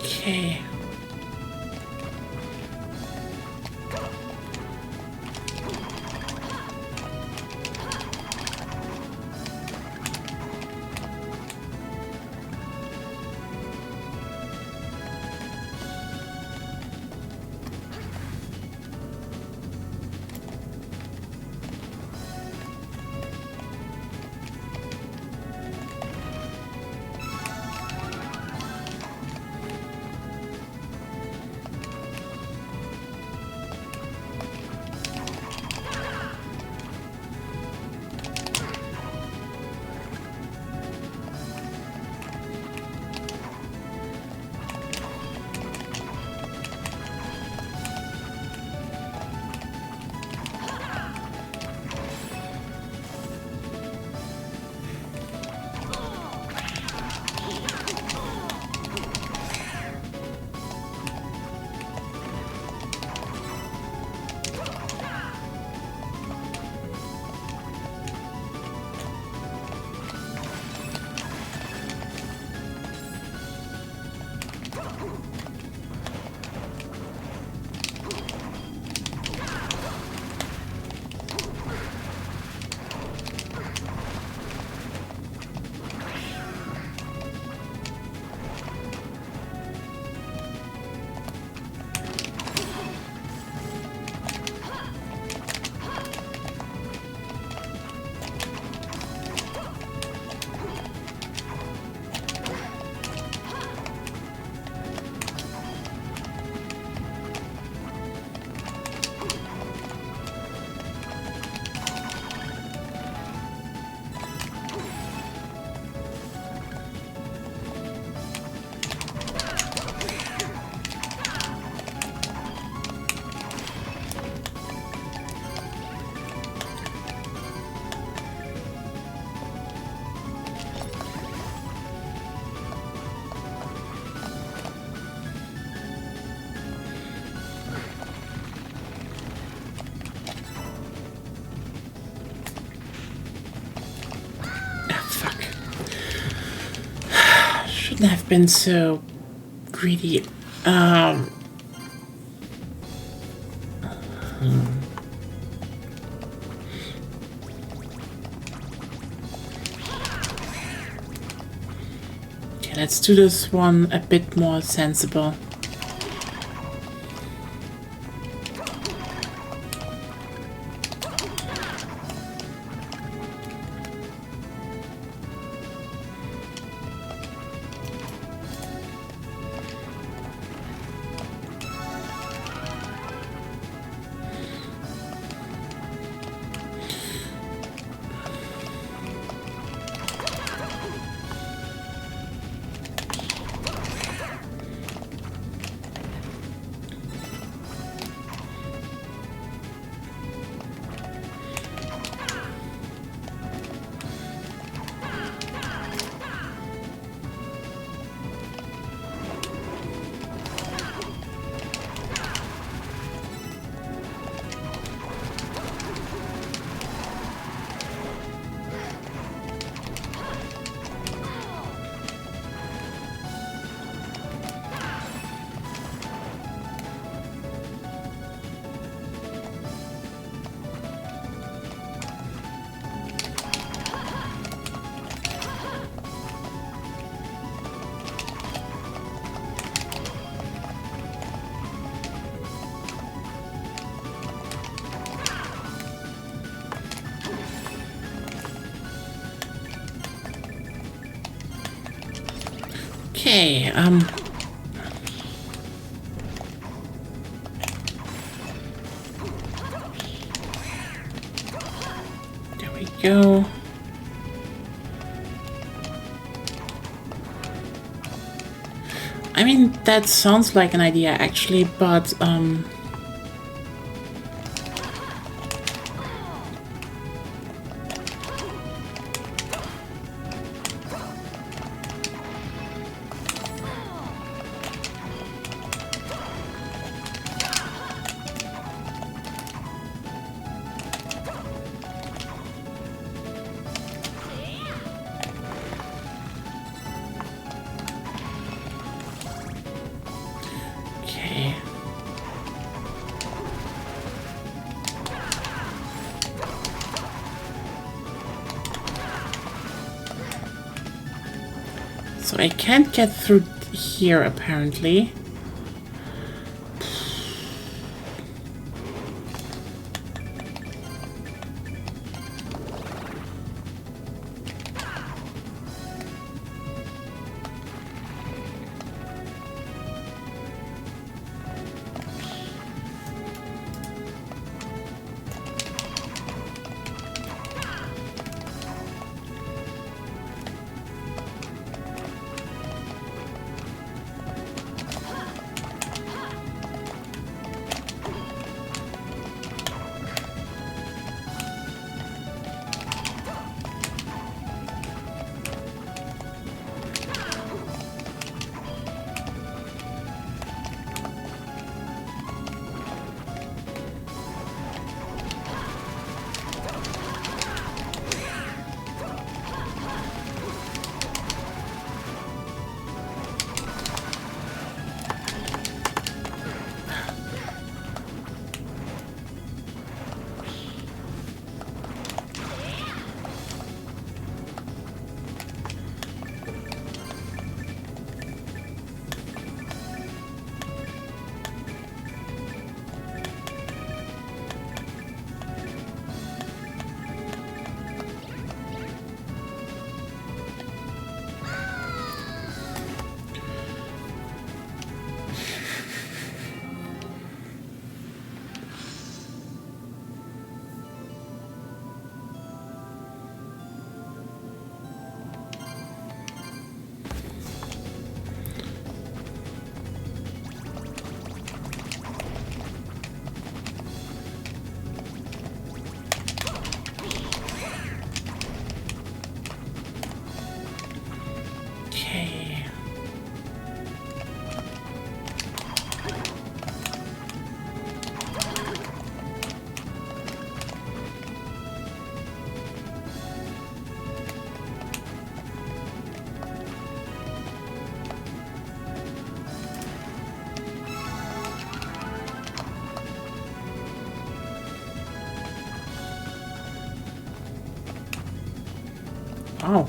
Okay. Shouldn't have been so greedy. Okay, let's do this one a bit more sensible. Okay, there we go. I mean, that sounds like an idea actually, but okay. So I can't get through here apparently. Okay. Oh.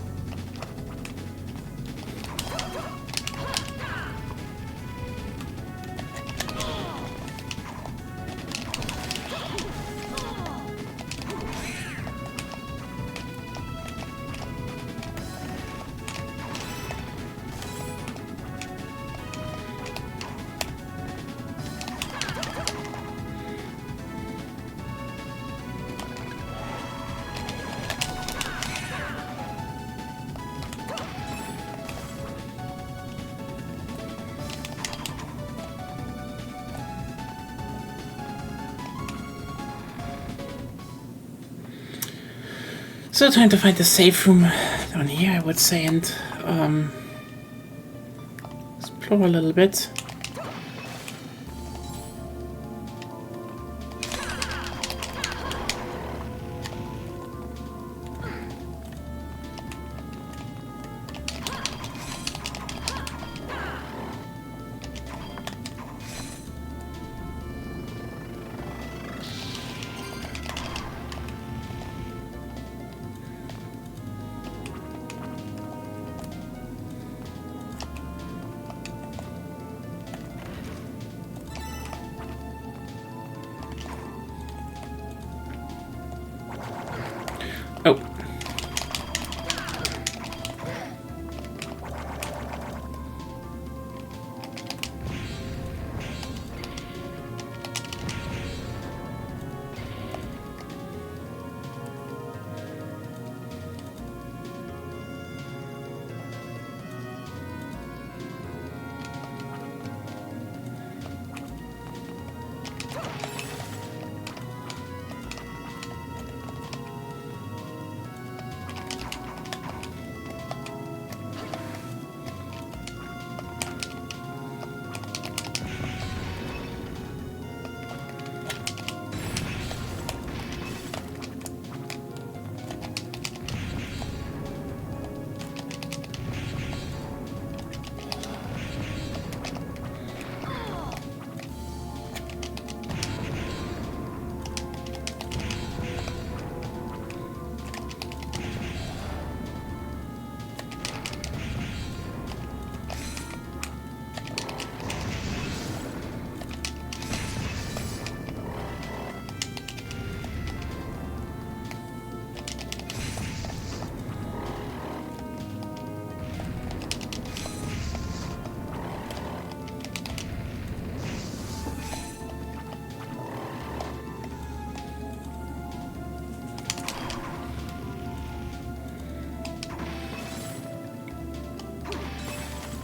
So time to find the safe room down here, I would say, and explore a little bit.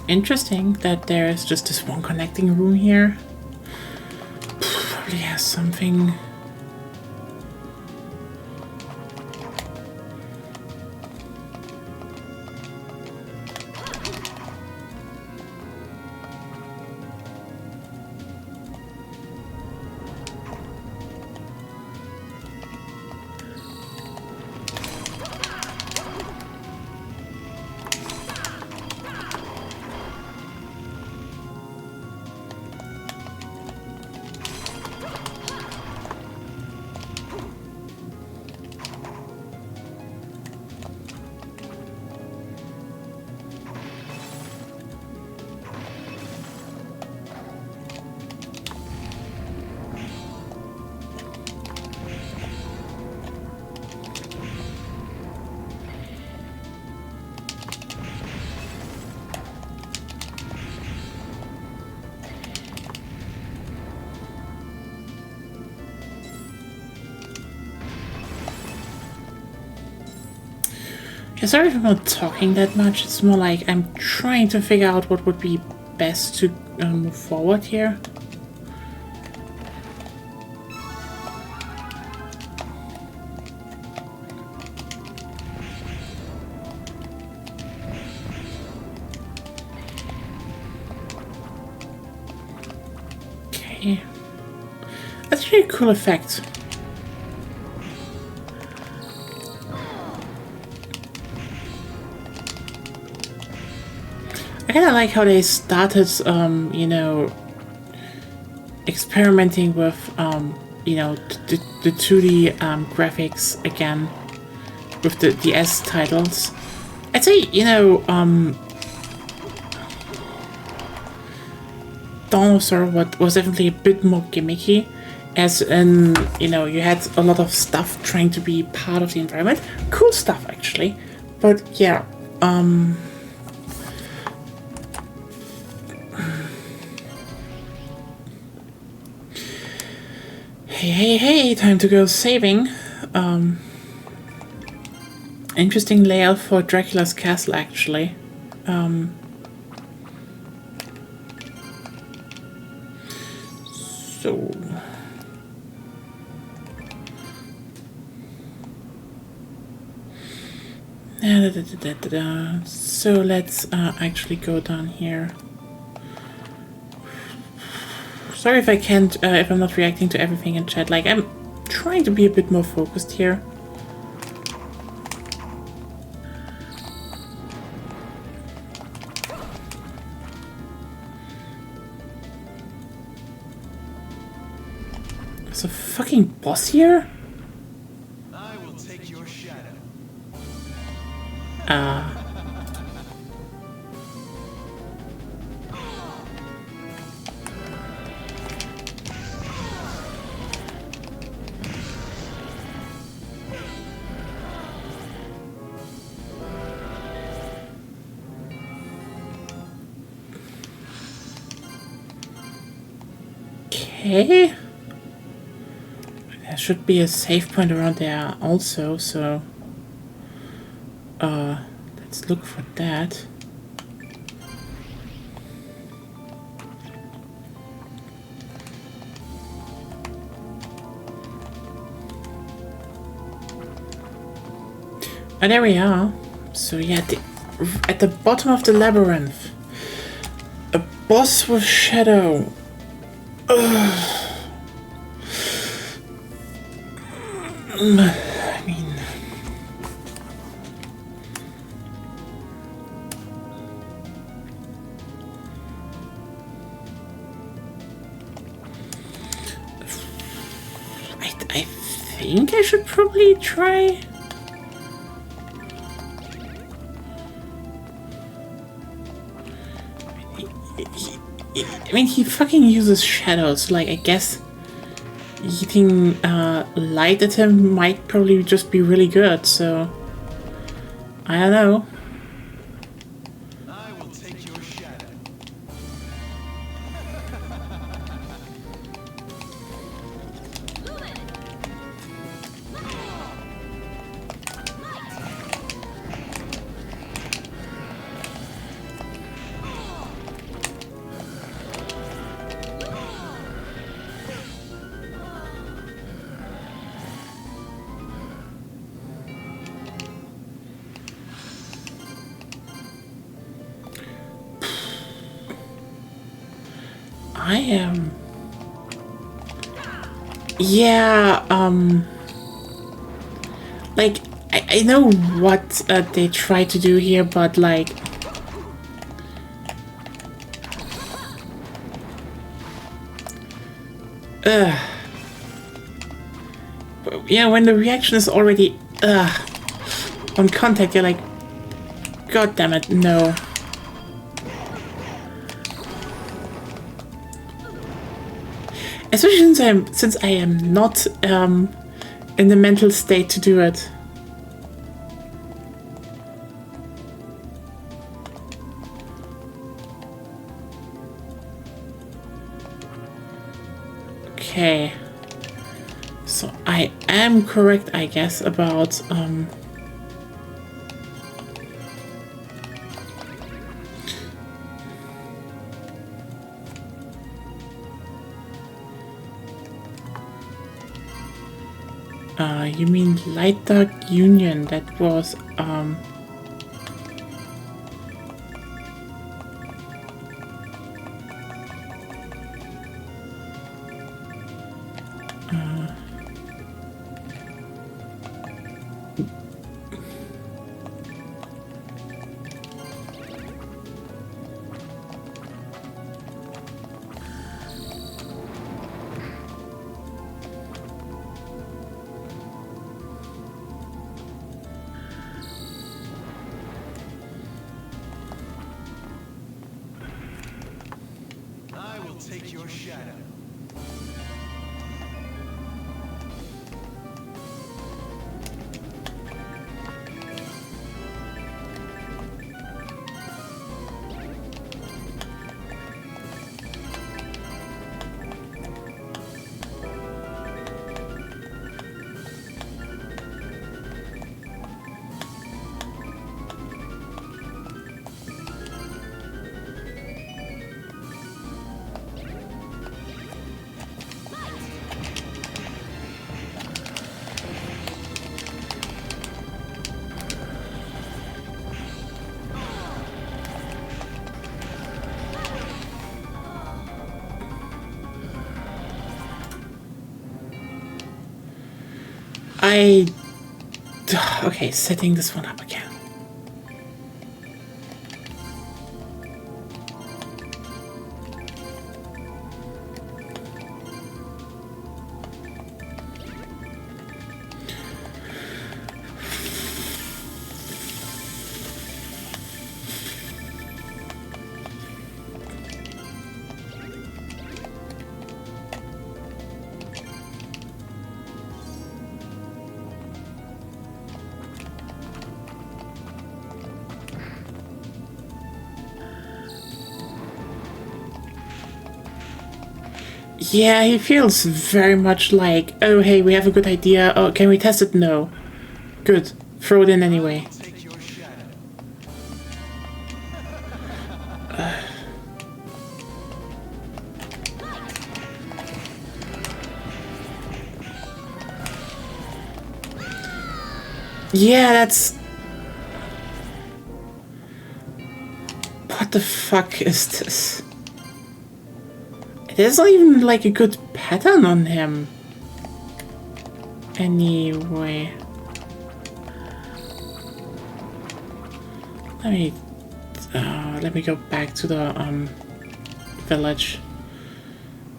interesting that there's just this one connecting room here. Probably has something. Yeah, sorry if I'm not talking that much. It's more like I'm trying to figure out what would be best to move forward here. Okay. That's really a cool effect. I kind of like how they started, you know, experimenting with, you know, the 2D graphics again with the S titles. I'd say, you know, Dawn of Sorrow was definitely a bit more gimmicky, as in, you know, you had a lot of stuff trying to be part of the environment. Cool stuff, actually. But yeah, Hey, time to go saving. Interesting layout for Dracula's castle, actually. So... So let's actually go down here. Sorry if I can't, if I'm not reacting to everything in chat. Like, I'm trying to be a bit more focused here. There's a fucking boss here? I will take your shadow. Okay. There should be a save point around there also, so let's look for that. And there we are. So yeah, at the bottom of the labyrinth, a boss with shadow. I mean, I think I should probably try. I mean, he fucking uses shadows. Like, I guess hitting light at him might probably just be really good, so I don't know. I will take your shadow. I am... Yeah, like, I know what they try to do here, but like... Yeah, when the reaction is already on contact, you're like, God damn it, no. Especially since I am not in the mental state to do it. Okay. So I am correct, I guess, about you mean Light Dark Union? That was I will take your shadow. okay, setting this one up again. Yeah, he feels very much like, oh hey, we have a good idea. Oh, can we test it? No. Good. Throw it in anyway. Take your shadow. Yeah, that's... What the fuck is this? There's not even like a good pattern on him. Anyway. Let me go back to the village.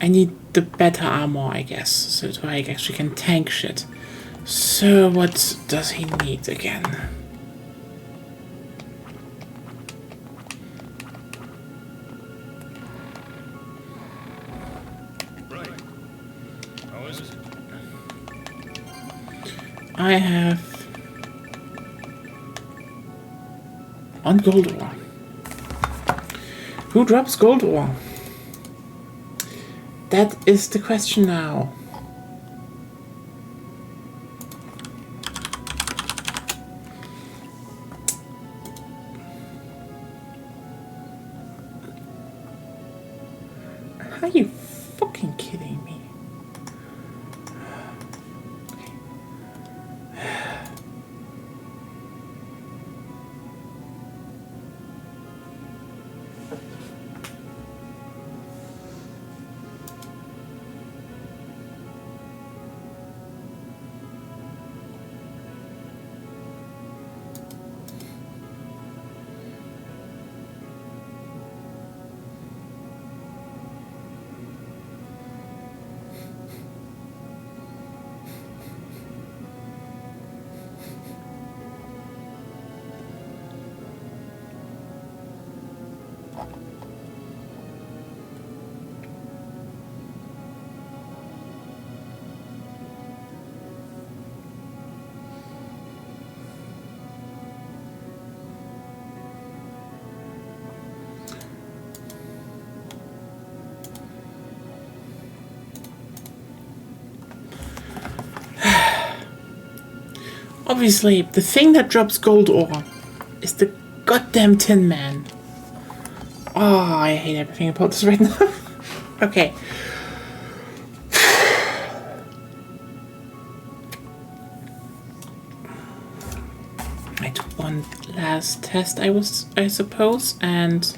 I need the better armor, I guess, so that I actually can tank shit. So what does he need again? Right. How is it? I have on gold ore. Who drops gold ore? That is the question now. Are you fucking kidding me? Obviously, the thing that drops gold ore is the goddamn Tin Man. Oh, I hate everything about this right now. Okay. I took one last test, I suppose, and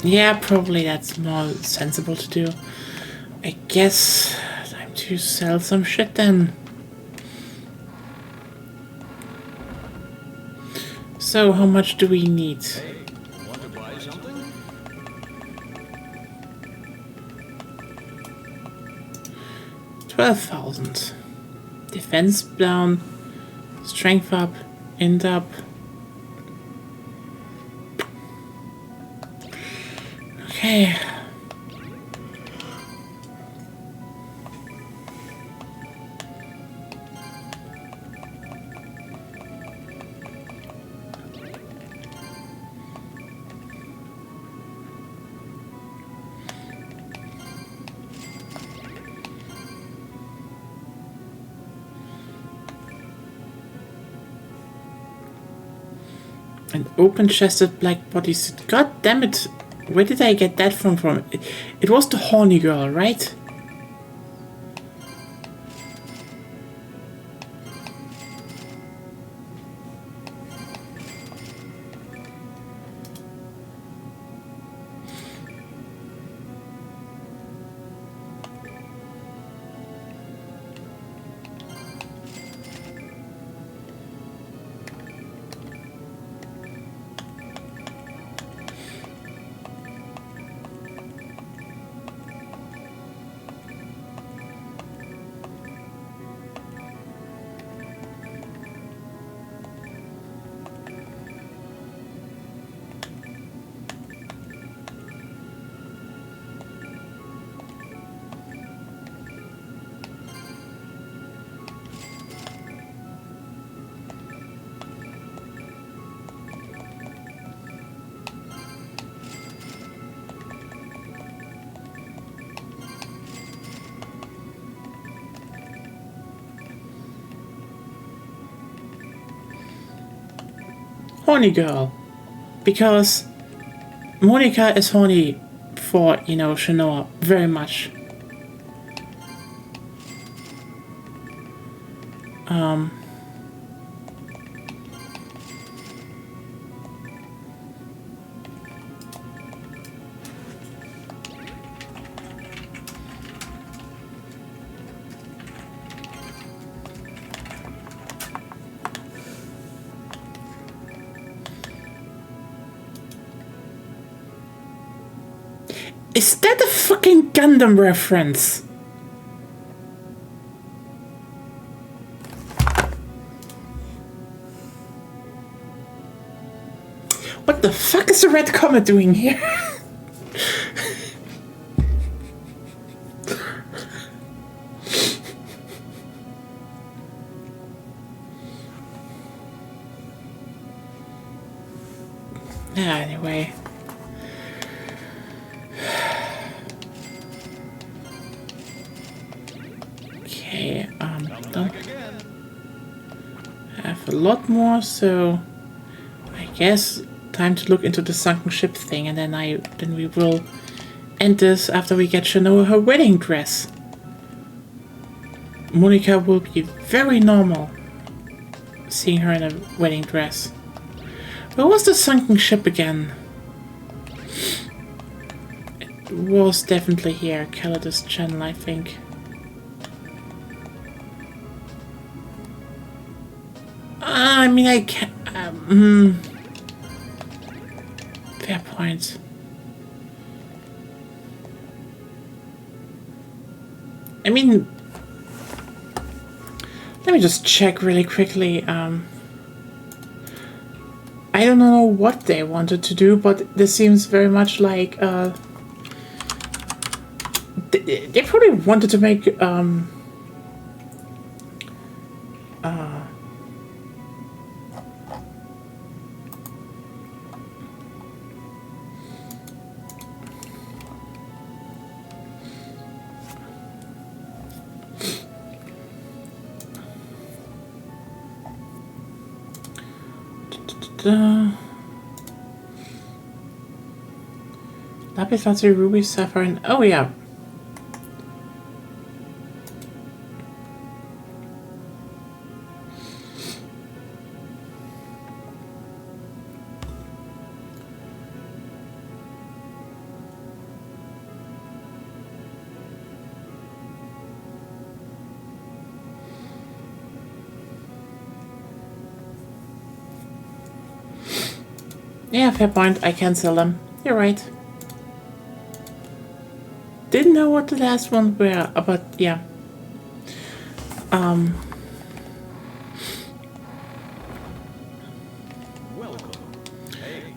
yeah, probably that's more sensible to do. I guess time to sell some shit then. So, how much do we need? Want to buy something? 12,000. Defense down, strength up, int up. Okay. An open-chested black bodysuit. God damn it! Where did I get that from? It was the horny girl, right? Horny girl. Because Monica is horny for, you know, Shanoa very much. Is that a fucking Gundam reference? What the fuck is the red comet doing here? Anyway. Okay, don't have a lot more, so I guess time to look into the sunken ship thing, and then we will end this after we get Shanoa her wedding dress. Monica will be very normal seeing her in a wedding dress. Where was the sunken ship again? It was definitely here, Calidus Channel, I think. I mean, I can't. Fair point. I mean, let me just check really quickly. I don't know what they wanted to do, but this seems very much like they probably wanted to make Lapis Lazuli, Ruby, Sapphire, and oh yeah. Yeah, fair point. I can sell them. You're right. Didn't know what the last one were, but yeah.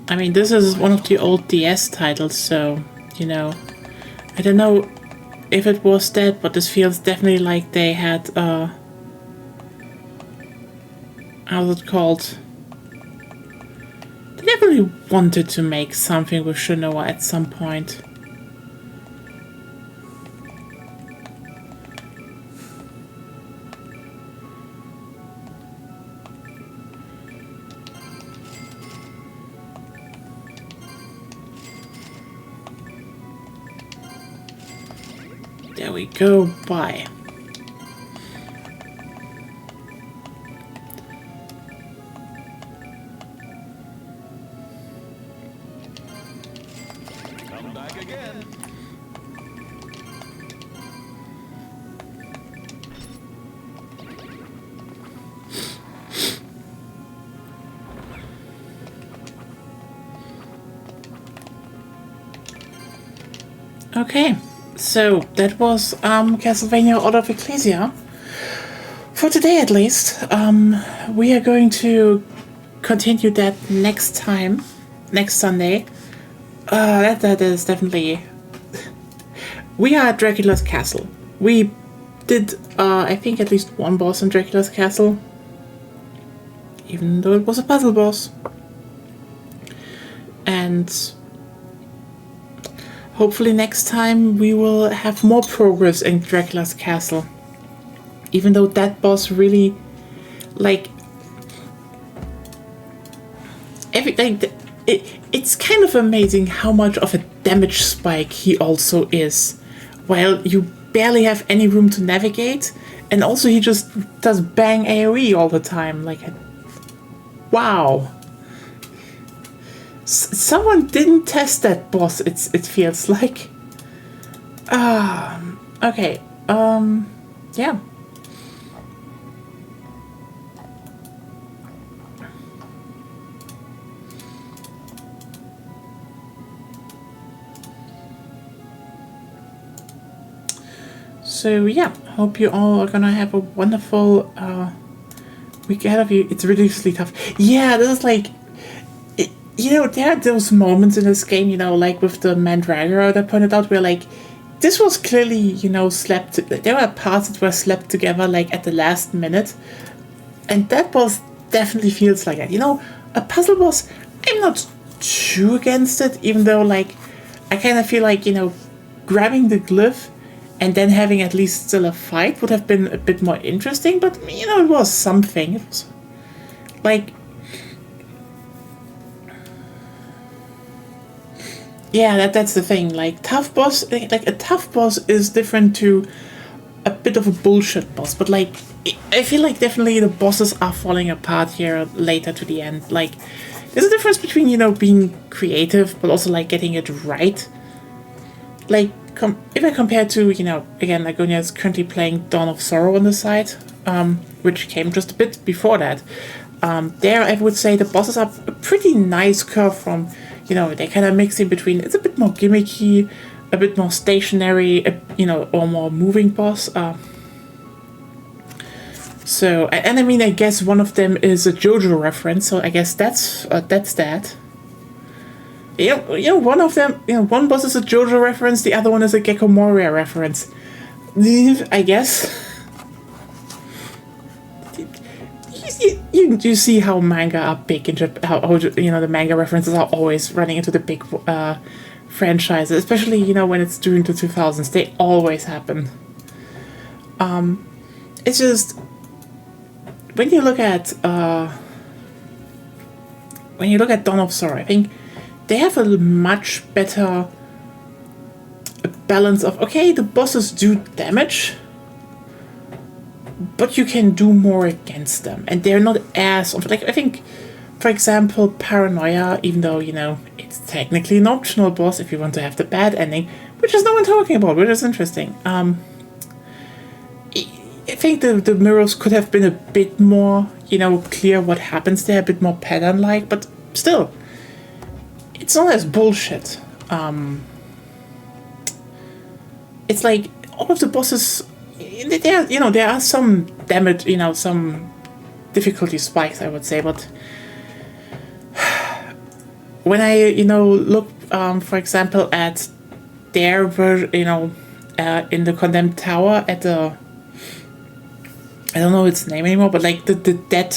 I mean, this is one of the old DS titles, so, you know, I don't know if it was that, but this feels definitely like they had, how's it called? They definitely wanted to make something with Shanoa at some point. There we go, bye. Come back again. Okay. So, that was Castlevania Order of Ecclesia. For today, at least. We are going to continue that next time. Next Sunday. That is definitely... We are at Dracula's Castle. We did, I think, at least one boss in Dracula's Castle. Even though it was a puzzle boss. And... hopefully next time we will have more progress in Dracula's Castle. Even though that boss really, like, it's kind of amazing how much of a damage spike he also is. While you barely have any room to navigate, and also he just does bang AoE all the time. Like, wow. Someone didn't test that boss, it feels like. Okay, yeah. So yeah, hope you all are gonna have a wonderful week ahead of you. It's ridiculously tough. Yeah, this is like, you know, there are those moments in this game, you know, like with the Mandragora that I pointed out, where like, this was clearly, you know, there were parts that were slapped together like at the last minute. And that boss definitely feels like it. You know, a puzzle boss, I'm not too against it, even though like, I kind of feel like, you know, grabbing the glyph and then having at least still a fight would have been a bit more interesting, but, you know, it was something. It was, like... Yeah, that's the thing. Like, a tough boss is different to a bit of a bullshit boss, but, like, I feel like definitely the bosses are falling apart here later to the end. Like, there's a difference between, you know, being creative, but also, like, getting it right. Like, if I compare to, you know, again, Lagonia is currently playing Dawn of Sorrow on the side, which came just a bit before that. There, I would say the bosses are a pretty nice curve from, you know, they kind of mix in between. It's a bit more gimmicky, a bit more stationary, you know, or more moving boss. So, and I mean, I guess one of them is a JoJo reference, so I guess that's that. You know, one of them, you know, one boss is a JoJo reference, the other one is a Gecko Moria reference. I guess. You see how manga are big in Japan, how, you know, the manga references are always running into the big franchises, especially, you know, when it's during the 2000s. They always happen. It's just, when you look at Dawn of Sorrow, I think they have a much better balance of, okay, the bosses do damage, but you can do more against them, and they're not as, like, I think, for example, Paranoia, even though, you know, it's technically an optional boss if you want to have the bad ending, which is no one talking about, which is interesting. I think the mirrors could have been a bit more, you know, clear what happens there, a bit more pattern-like, but still, it's not as bullshit. It's like, all of the bosses, there are some damage, you know, some difficulty spikes, I would say, but when I, you know, look, for example, at their version, you know, in the Condemned Tower at the, I don't know its name anymore, but like the dead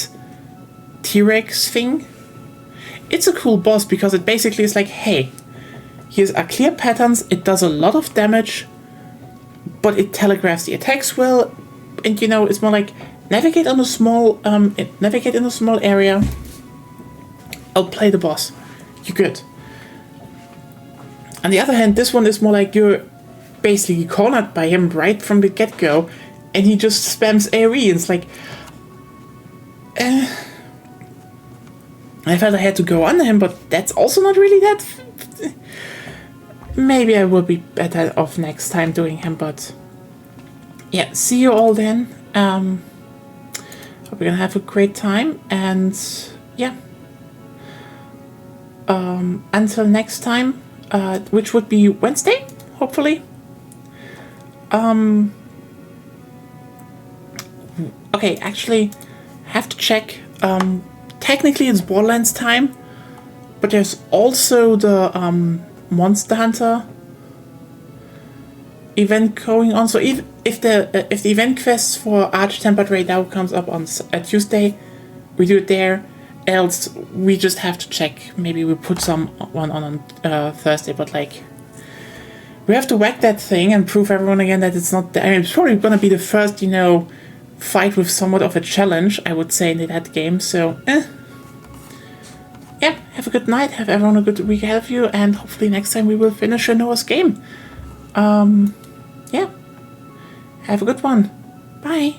T-Rex thing, it's a cool boss because it basically is like, hey, here's our clear patterns, it does a lot of damage, but it telegraphs the attacks well, and, you know, it's more like, navigate in a small area, outplay the boss, you're good. On the other hand, this one is more like you're basically cornered by him right from the get-go, and he just spams AoE, and it's like, I felt I had to go under him, but that's also not really that. Maybe I will be better off next time doing him, but yeah, see you all then. Hope we're gonna have a great time, and yeah. Until next time, which would be Wednesday, hopefully. Okay, actually, have to check. Technically it's Borderlands time, but there's also the Monster Hunter event going on. So if the event quest for Arch-Tempered Ray now comes up on Tuesday, we do it there. Else we just have to check. Maybe we put one on Thursday. But like, we have to whack that thing and prove everyone again that it's not. I mean, it's probably gonna be the first, you know, fight with somewhat of a challenge, I would say, in that game. So, yeah, have a good night. Have everyone a good week ahead of you. And hopefully next time we will finish Noah's game. Yeah. Have a good one. Bye.